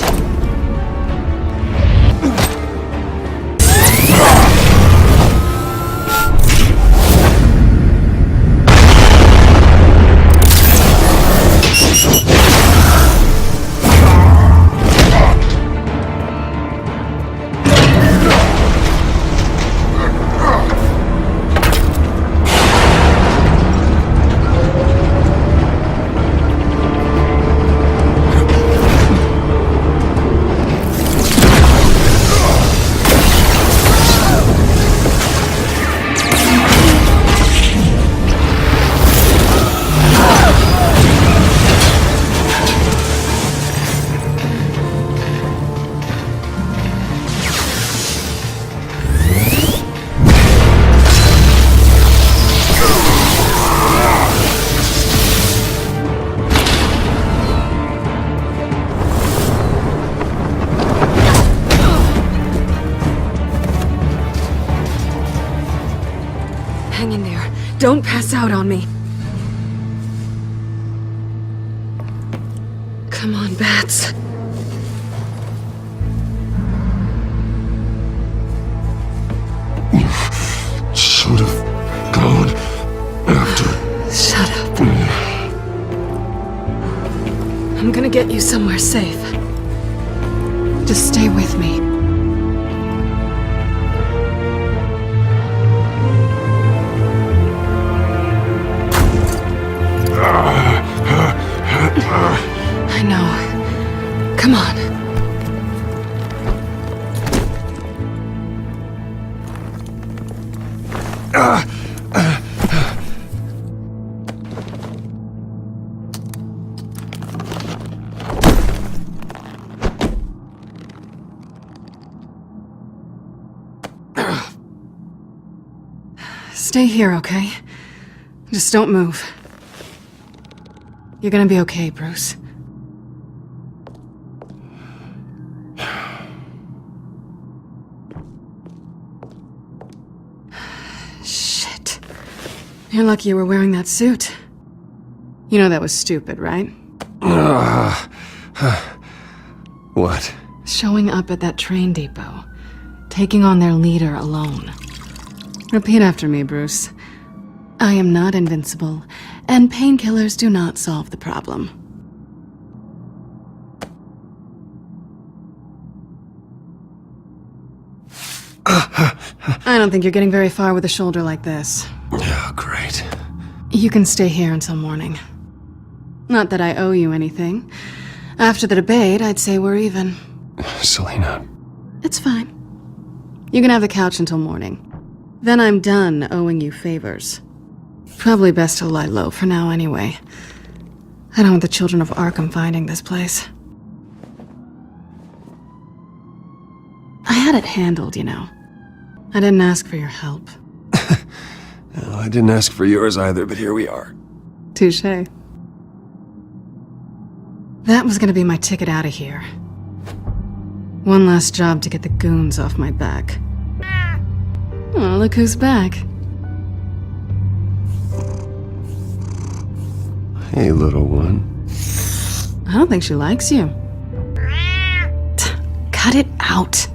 D: Hang in there. Don't pass out on me. Come on, Bats.
M: Should have gone after.
D: Shut up. I'm gonna get you somewhere safe. Just stay with me. I know. Come on. Stay here, okay? Just don't move. You're gonna be okay, Bruce. Shit. You're lucky you were wearing that suit. You know that was stupid, right?
A: What?
D: Showing up at that train depot. Taking on their leader alone. Repeat after me, Bruce. I am not invincible, and painkillers do not solve the problem. I don't think you're getting very far with a shoulder like this.
A: Oh, great.
D: You can stay here until morning. Not that I owe you anything. After the debate, I'd say we're even.
A: Selena.
D: It's fine. You can have the couch until morning. Then I'm done owing you favors. Probably best to lie low for now anyway. I don't want the children of Arkham finding this place. I had it handled, you know. I didn't ask for your help.
A: Well, I didn't ask for yours either, but here we are.
D: Touché. That was gonna be my ticket out of here. One last job to get the goons off my back. Oh, look who's back.
A: Hey, little one.
D: I don't think she likes you. Cut it out.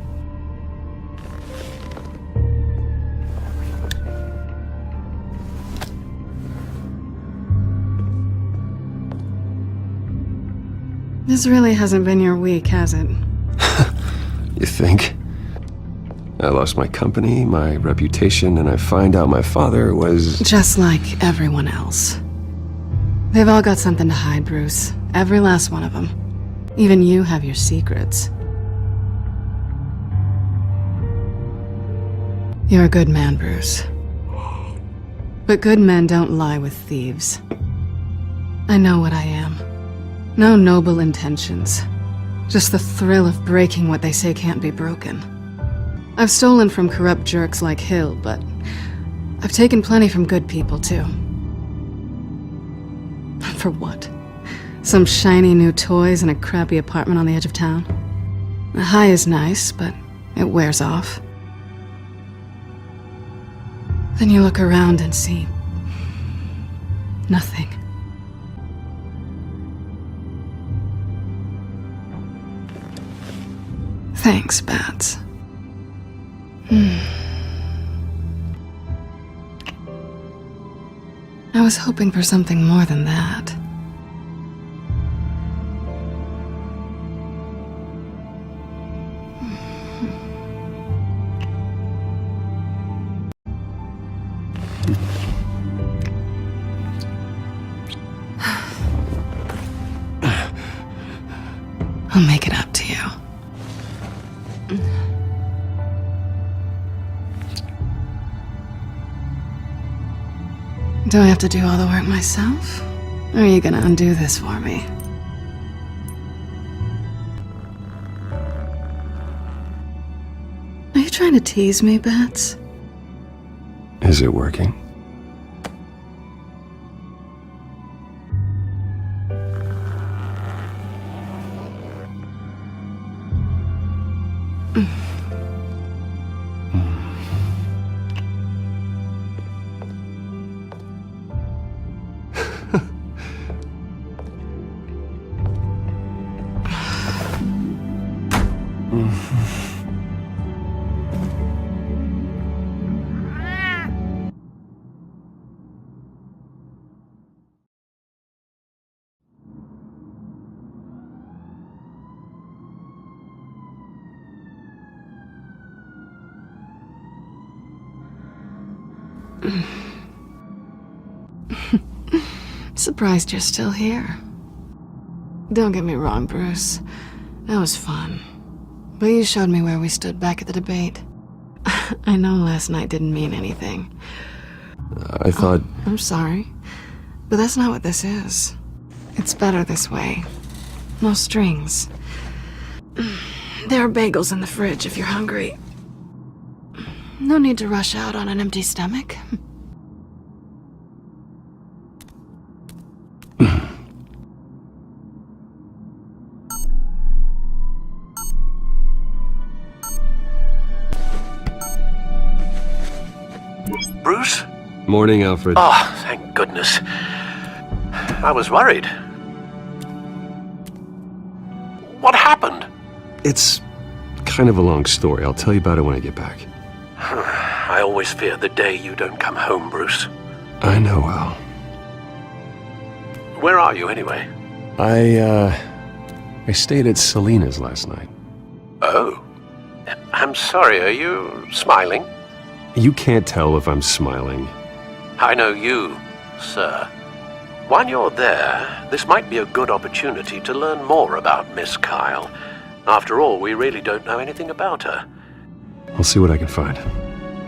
D: This really hasn't been your week, has it?
A: You think? I lost my company, my reputation, and I find out my father was...
D: Just like everyone else. They've all got something to hide, Bruce. Every last one of them. Even you have your secrets. You're a good man, Bruce. But good men don't lie with thieves. I know what I am. No noble intentions. Just the thrill of breaking what they say can't be broken. I've stolen from corrupt jerks like Hill, but I've taken plenty from good people, too. For what? Some shiny new toys and a crappy apartment on the edge of town? The high is nice, but it wears off. Then you look around and see... nothing. Thanks, Bats. I was hoping for something more than that. I'll make it up to you. Do I have to do all the work myself? Or are you gonna undo this for me? Are you trying to tease me, Bats?
A: Is it working?
D: Surprised you're still here. Don't get me wrong, Bruce. That was fun. But you showed me where we stood back at the debate. I know last night didn't mean anything.
A: I thought...
D: I'm sorry, but that's not what this is. It's better this way. No strings. There are bagels in the fridge if you're hungry. No need to rush out on an empty stomach.
B: Bruce?
A: Morning, Alfred.
B: Oh, thank goodness. I was worried. What happened?
A: It's kind of a long story. I'll tell you about it when I get back.
B: I always fear the day you don't come home, Bruce.
A: I know, Al.
B: Where are you, anyway?
A: I stayed at Selena's last night.
B: Oh. I'm sorry, are you smiling?
A: You can't tell if I'm smiling.
B: I know you, sir. While you're there, this might be a good opportunity to learn more about Miss Kyle. After all, we really don't know anything about her.
A: I'll see what I can find.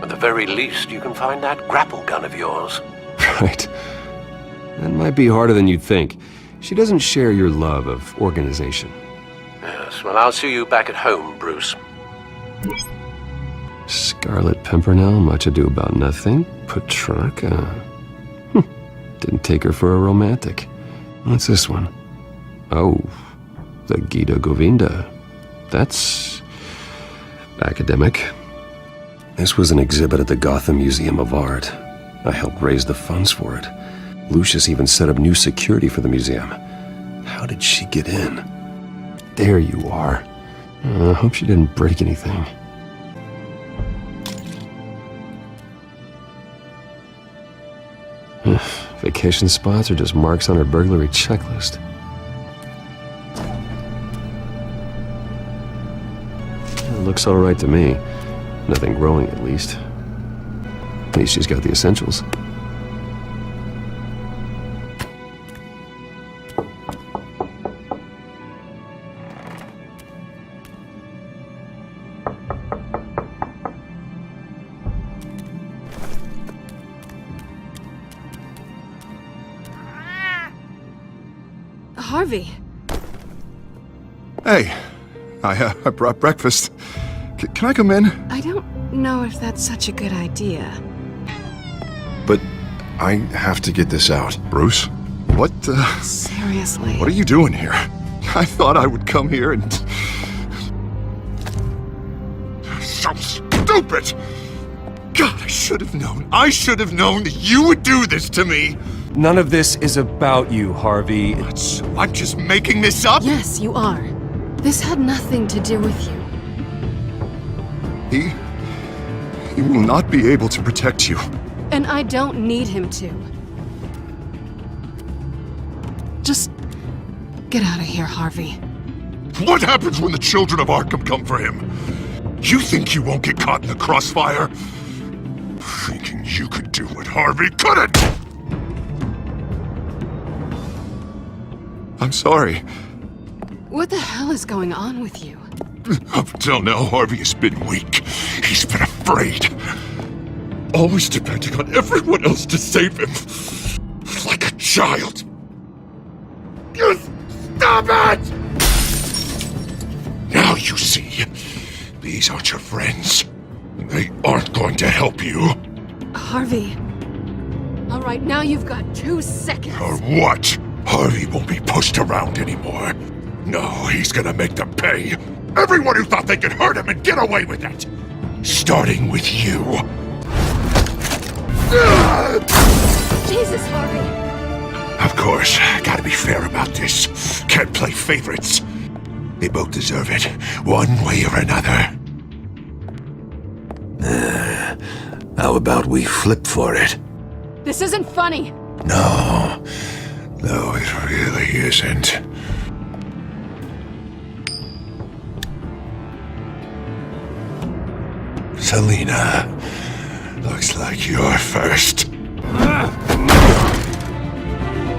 B: At the very least, you can find that grapple gun of yours.
A: Right. That might be harder than you'd think. She doesn't share your love of organization.
B: Yes, well, I'll see you back at home, Bruce.
A: Scarlet Pimpernel, much ado about nothing. Petrarca. Didn't take her for a romantic. What's this one? Oh, the Gita Govinda. That's... academic. This was an exhibit at the Gotham Museum of Art. I helped raise the funds for it. Lucius even set up new security for the museum. How did she get in? There you are. I hope she didn't break anything. Vacation spots are just marks on her burglary checklist. It looks all right to me. Nothing growing, at least. At least she's got the essentials.
D: Harvey.
J: Hey, I brought breakfast. Can I come in?
D: I don't know if that's such a good idea.
J: But I have to get this out. Bruce? What,
D: Seriously?
J: What are you doing here? I thought I would come here and... So stupid! God, I should have known. I should have known that you would do this to me!
A: None of this is about you, Harvey.
J: So I'm just making this up?
D: Yes, you are. This had nothing to do with you.
J: He will not be able to protect you.
D: And I don't need him to. Just get out of here, Harvey.
F: What happens when the children of Arkham come for him? You think you won't get caught in the crossfire? Thinking you could do what Harvey couldn't!
J: I'm sorry.
D: What the hell is going on with you?
F: Up until now, Harvey has been weak. He's been afraid. Always depending on everyone else to save him. Like a child. You stop it! Now you see, these aren't your friends. They aren't going to help you.
D: Harvey. All right, now you've got 2 seconds.
F: Or what? Harvey won't be pushed around anymore. No, he's gonna make them pay. Everyone who thought they could hurt him and get away with it. Starting with you.
D: Jesus, Harvey.
F: Of course, gotta be fair about this. Can't play favorites. They both deserve it, one way or another. How about we flip for it?
D: This isn't funny.
F: No, it really isn't. Selena, looks like you're first.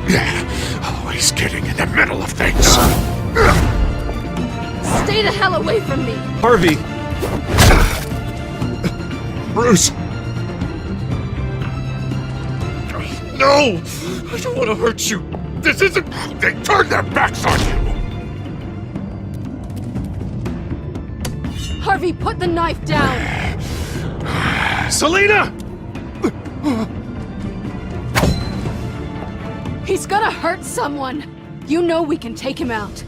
F: Yeah, always getting in the middle of things.
D: Stay the hell away from me.
A: Harvey!
F: Bruce! No! I don't want to hurt you. This isn't... They turned their backs on you!
D: Harvey, put the knife down!
M: Selena!
D: He's gonna hurt someone! You know we can take him out.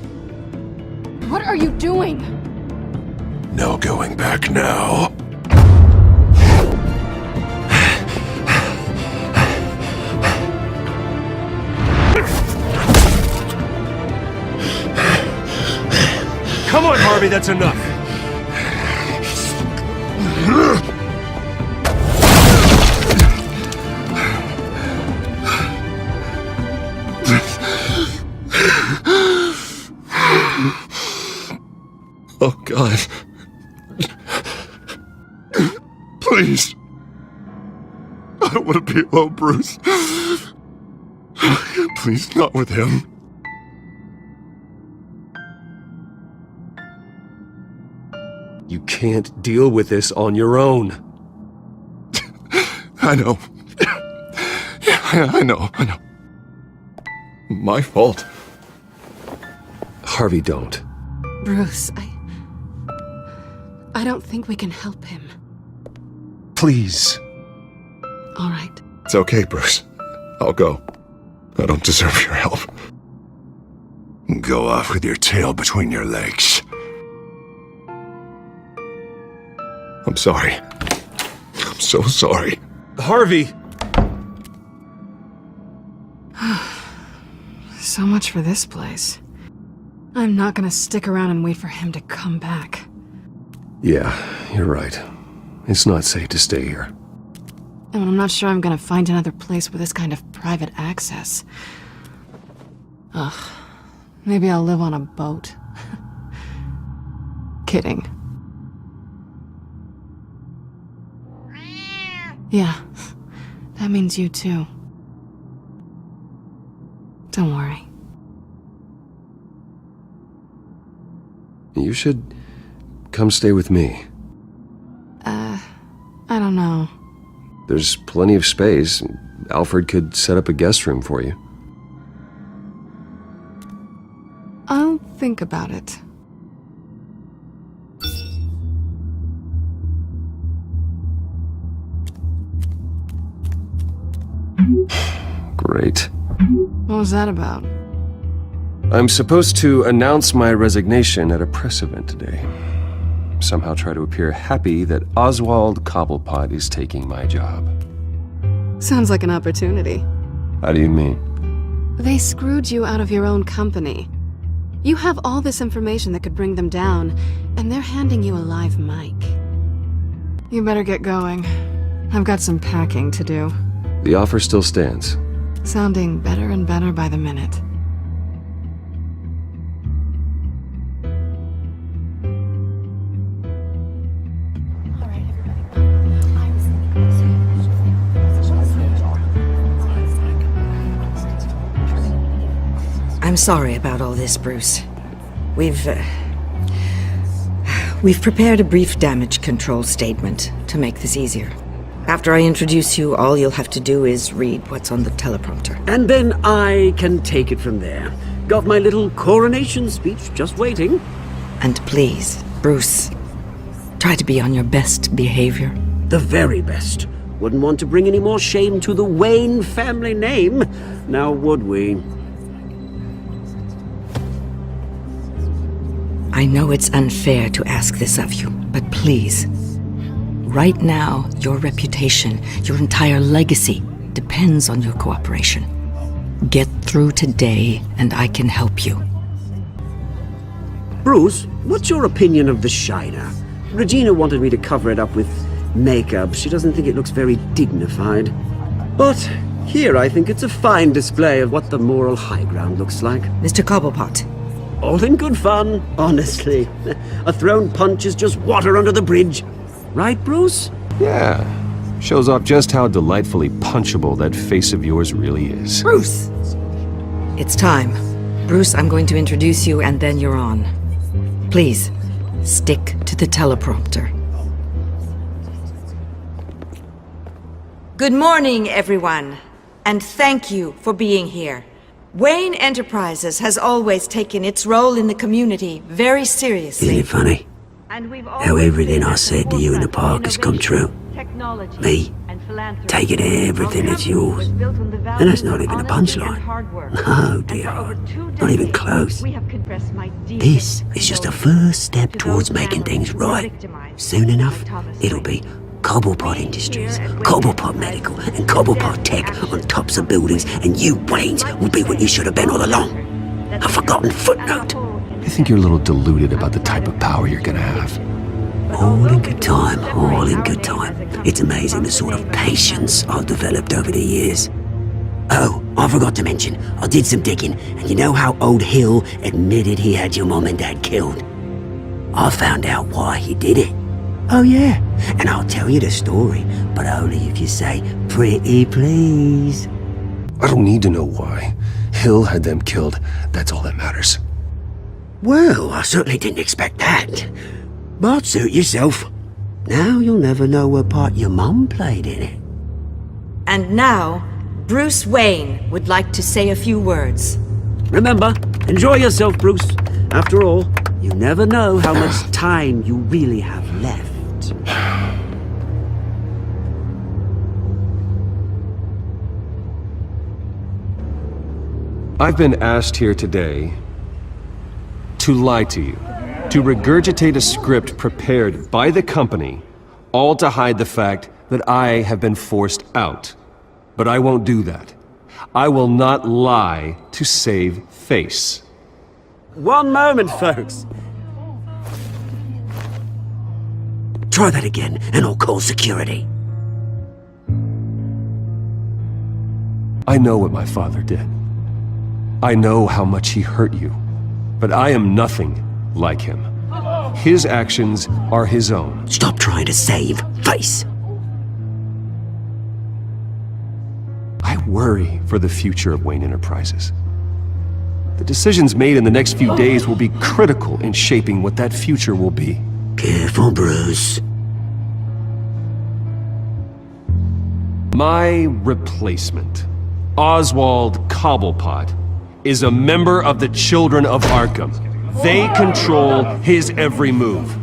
D: What are you doing?
F: No going back now.
M: Come on, Harvey, that's enough.
F: Oh, God. Please. I don't want to be alone, Bruce. Please, not with him.
A: You can't deal with this on your own.
F: I know. Yeah, I know. My fault.
A: Harvey, don't.
D: Bruce, I don't think we can help him.
A: Please.
D: All right.
F: It's okay, Bruce. I'll go. I don't deserve your help.
J: Go off with your tail between your legs.
F: I'm sorry. I'm so sorry.
A: Harvey!
D: So much for this place. I'm not gonna stick around and wait for him to come back.
A: Yeah, you're right. It's not safe to stay here.
D: And I'm not sure I'm gonna find another place with this kind of private access. Ugh. Maybe I'll live on a boat. Kidding. Yeah, that means you too. Don't worry.
A: You should come stay with me.
D: I don't know.
A: There's plenty of space. Alfred could set up a guest room for you.
D: I'll think about it.
A: Great.
D: What was that about?
A: I'm supposed to announce my resignation at a press event today. Somehow try to appear happy that Oswald Cobblepot is taking my job.
D: Sounds like an opportunity.
A: How do you mean?
D: They screwed you out of your own company. You have all this information that could bring them down, and they're handing you a live mic. You better get going. I've got some packing to do.
A: The offer still stands.
D: Sounding better and better by the minute.
K: I'm sorry about all this, Bruce. We've prepared a brief damage control statement to make this easier. After I introduce you, all you'll have to do is read what's on the teleprompter.
H: And then I can take it from there. Got my little coronation speech just waiting.
K: And please, Bruce, try to be on your best behavior.
H: The very best. Wouldn't want to bring any more shame to the Wayne family name, now would we?
K: I know it's unfair to ask this of you, but please, right now, your reputation, your entire legacy, depends on your cooperation. Get through today, and I can help you.
H: Bruce, what's your opinion of the Shiner? Regina wanted me to cover it up with makeup. She doesn't think it looks very dignified. But here I think it's a fine display of what the moral high ground looks like.
K: Mr. Cobblepot.
H: All in good fun, honestly. A thrown punch is just water under the bridge. Right, Bruce?
A: Yeah. Shows off just how delightfully punchable that face of yours really is.
K: Bruce! It's time. Bruce, I'm going to introduce you and then you're on. Please, stick to the teleprompter. Good morning, everyone. And thank you for being here. Wayne Enterprises has always taken its role in the community very seriously.
H: Isn't it funny? How everything I said to you in the park has come true. Me, taking everything that's yours. And that's not even a punchline. No, dear. Not even close. This is just a first step towards making things right. Soon enough, it'll be Cobblepot Industries, Cobblepot Medical, and Cobblepot Tech on tops of buildings, and you, Waynes, will be what you should have been all along. A forgotten footnote.
A: I think you're a little deluded about the type of power you're gonna have.
H: All in good time, all in good time. It's amazing the sort of patience I've developed over the years. Oh, I forgot to mention, I did some digging, and you know how old Hill admitted he had your mom and dad killed? I found out why he did it. Oh yeah, and I'll tell you the story, but only if you say, pretty please.
A: I don't need to know why. Hill had them killed, that's all that matters.
H: Well, I certainly didn't expect that. But suit yourself. Now you'll never know what part your mum played in it.
K: And now, Bruce Wayne would like to say a few words.
H: Remember, enjoy yourself, Bruce. After all, you never know how much time you really have left.
A: I've been asked here today to lie to you, to regurgitate a script prepared by the company, all to hide the fact that I have been forced out. But I won't do that. I will not lie to save face.
H: One moment, folks. Try that again, and I'll call security.
A: I know what my father did. I know how much he hurt you. But I am nothing like him. His actions are his own.
H: Stop trying to save face.
A: I worry for the future of Wayne Enterprises. The decisions made in the next few days will be critical in shaping what that future will be.
H: Careful, Bruce.
A: My replacement, Oswald Cobblepot, is a member of the Children of Arkham. They control his every move.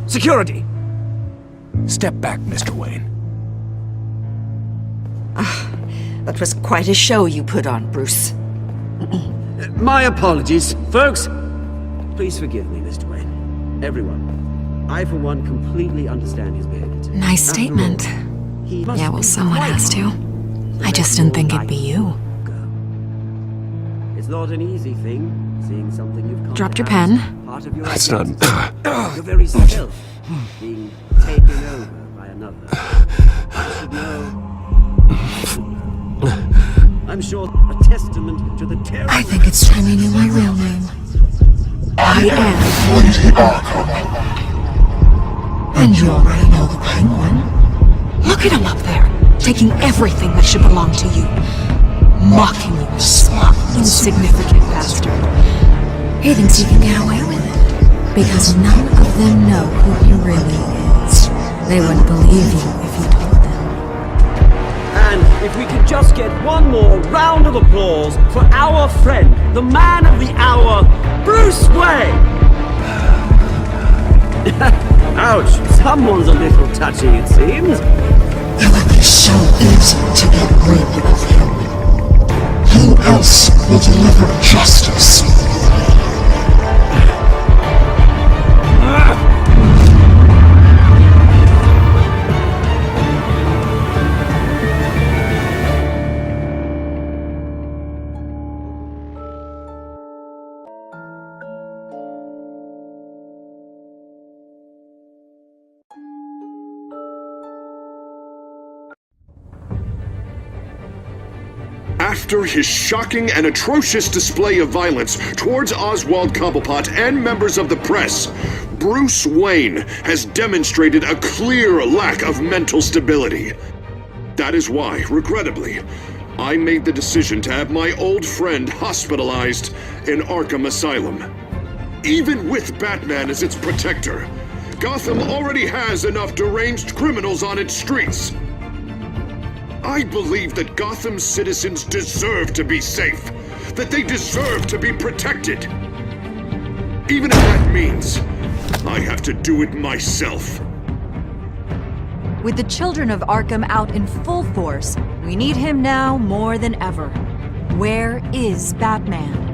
H: Security!
I: Step back, Mr. Wayne.
K: That was quite a show you put on, Bruce.
H: My apologies, folks. Please forgive me, Mr. Wayne. Everyone. I, for one, completely understand his behavior today.
E: Nice statement. Yeah, well, someone has to. I just didn't think it'd be you.
H: It's not an easy thing, seeing something you've come
E: Dropped
H: to
E: your
H: have
E: pen.
H: as part of your
A: That's not...
H: your very self being taken over by another. I should know. I'm sure a testament to the terror.
E: I think it's time you knew my real name. I am Lady Arkham. And you already know the Penguin. Look at him up there, taking everything that should belong to you. Mocking you, smug, insignificant bastard. He thinks he can get away with it, because none of them know who he really is. They wouldn't believe you if you told them.
H: And if we could just get one more round of applause for our friend, the man of the hour, Bruce Wayne! Ouch, someone's a little touchy, it seems.
P: It would be so easy to get rid of him. Who else will deliver justice?
W: After his shocking and atrocious display of violence towards Oswald Cobblepot and members of the press, Bruce Wayne has demonstrated a clear lack of mental stability. That is why, regrettably, I made the decision to have my old friend hospitalized in Arkham Asylum. Even with Batman as its protector, Gotham already has enough deranged criminals on its streets. I believe that Gotham's citizens deserve to be safe, that they deserve to be protected. Even if that means I have to do it myself.
C: With the children of Arkham out in full force, we need him now more than ever. Where is Batman?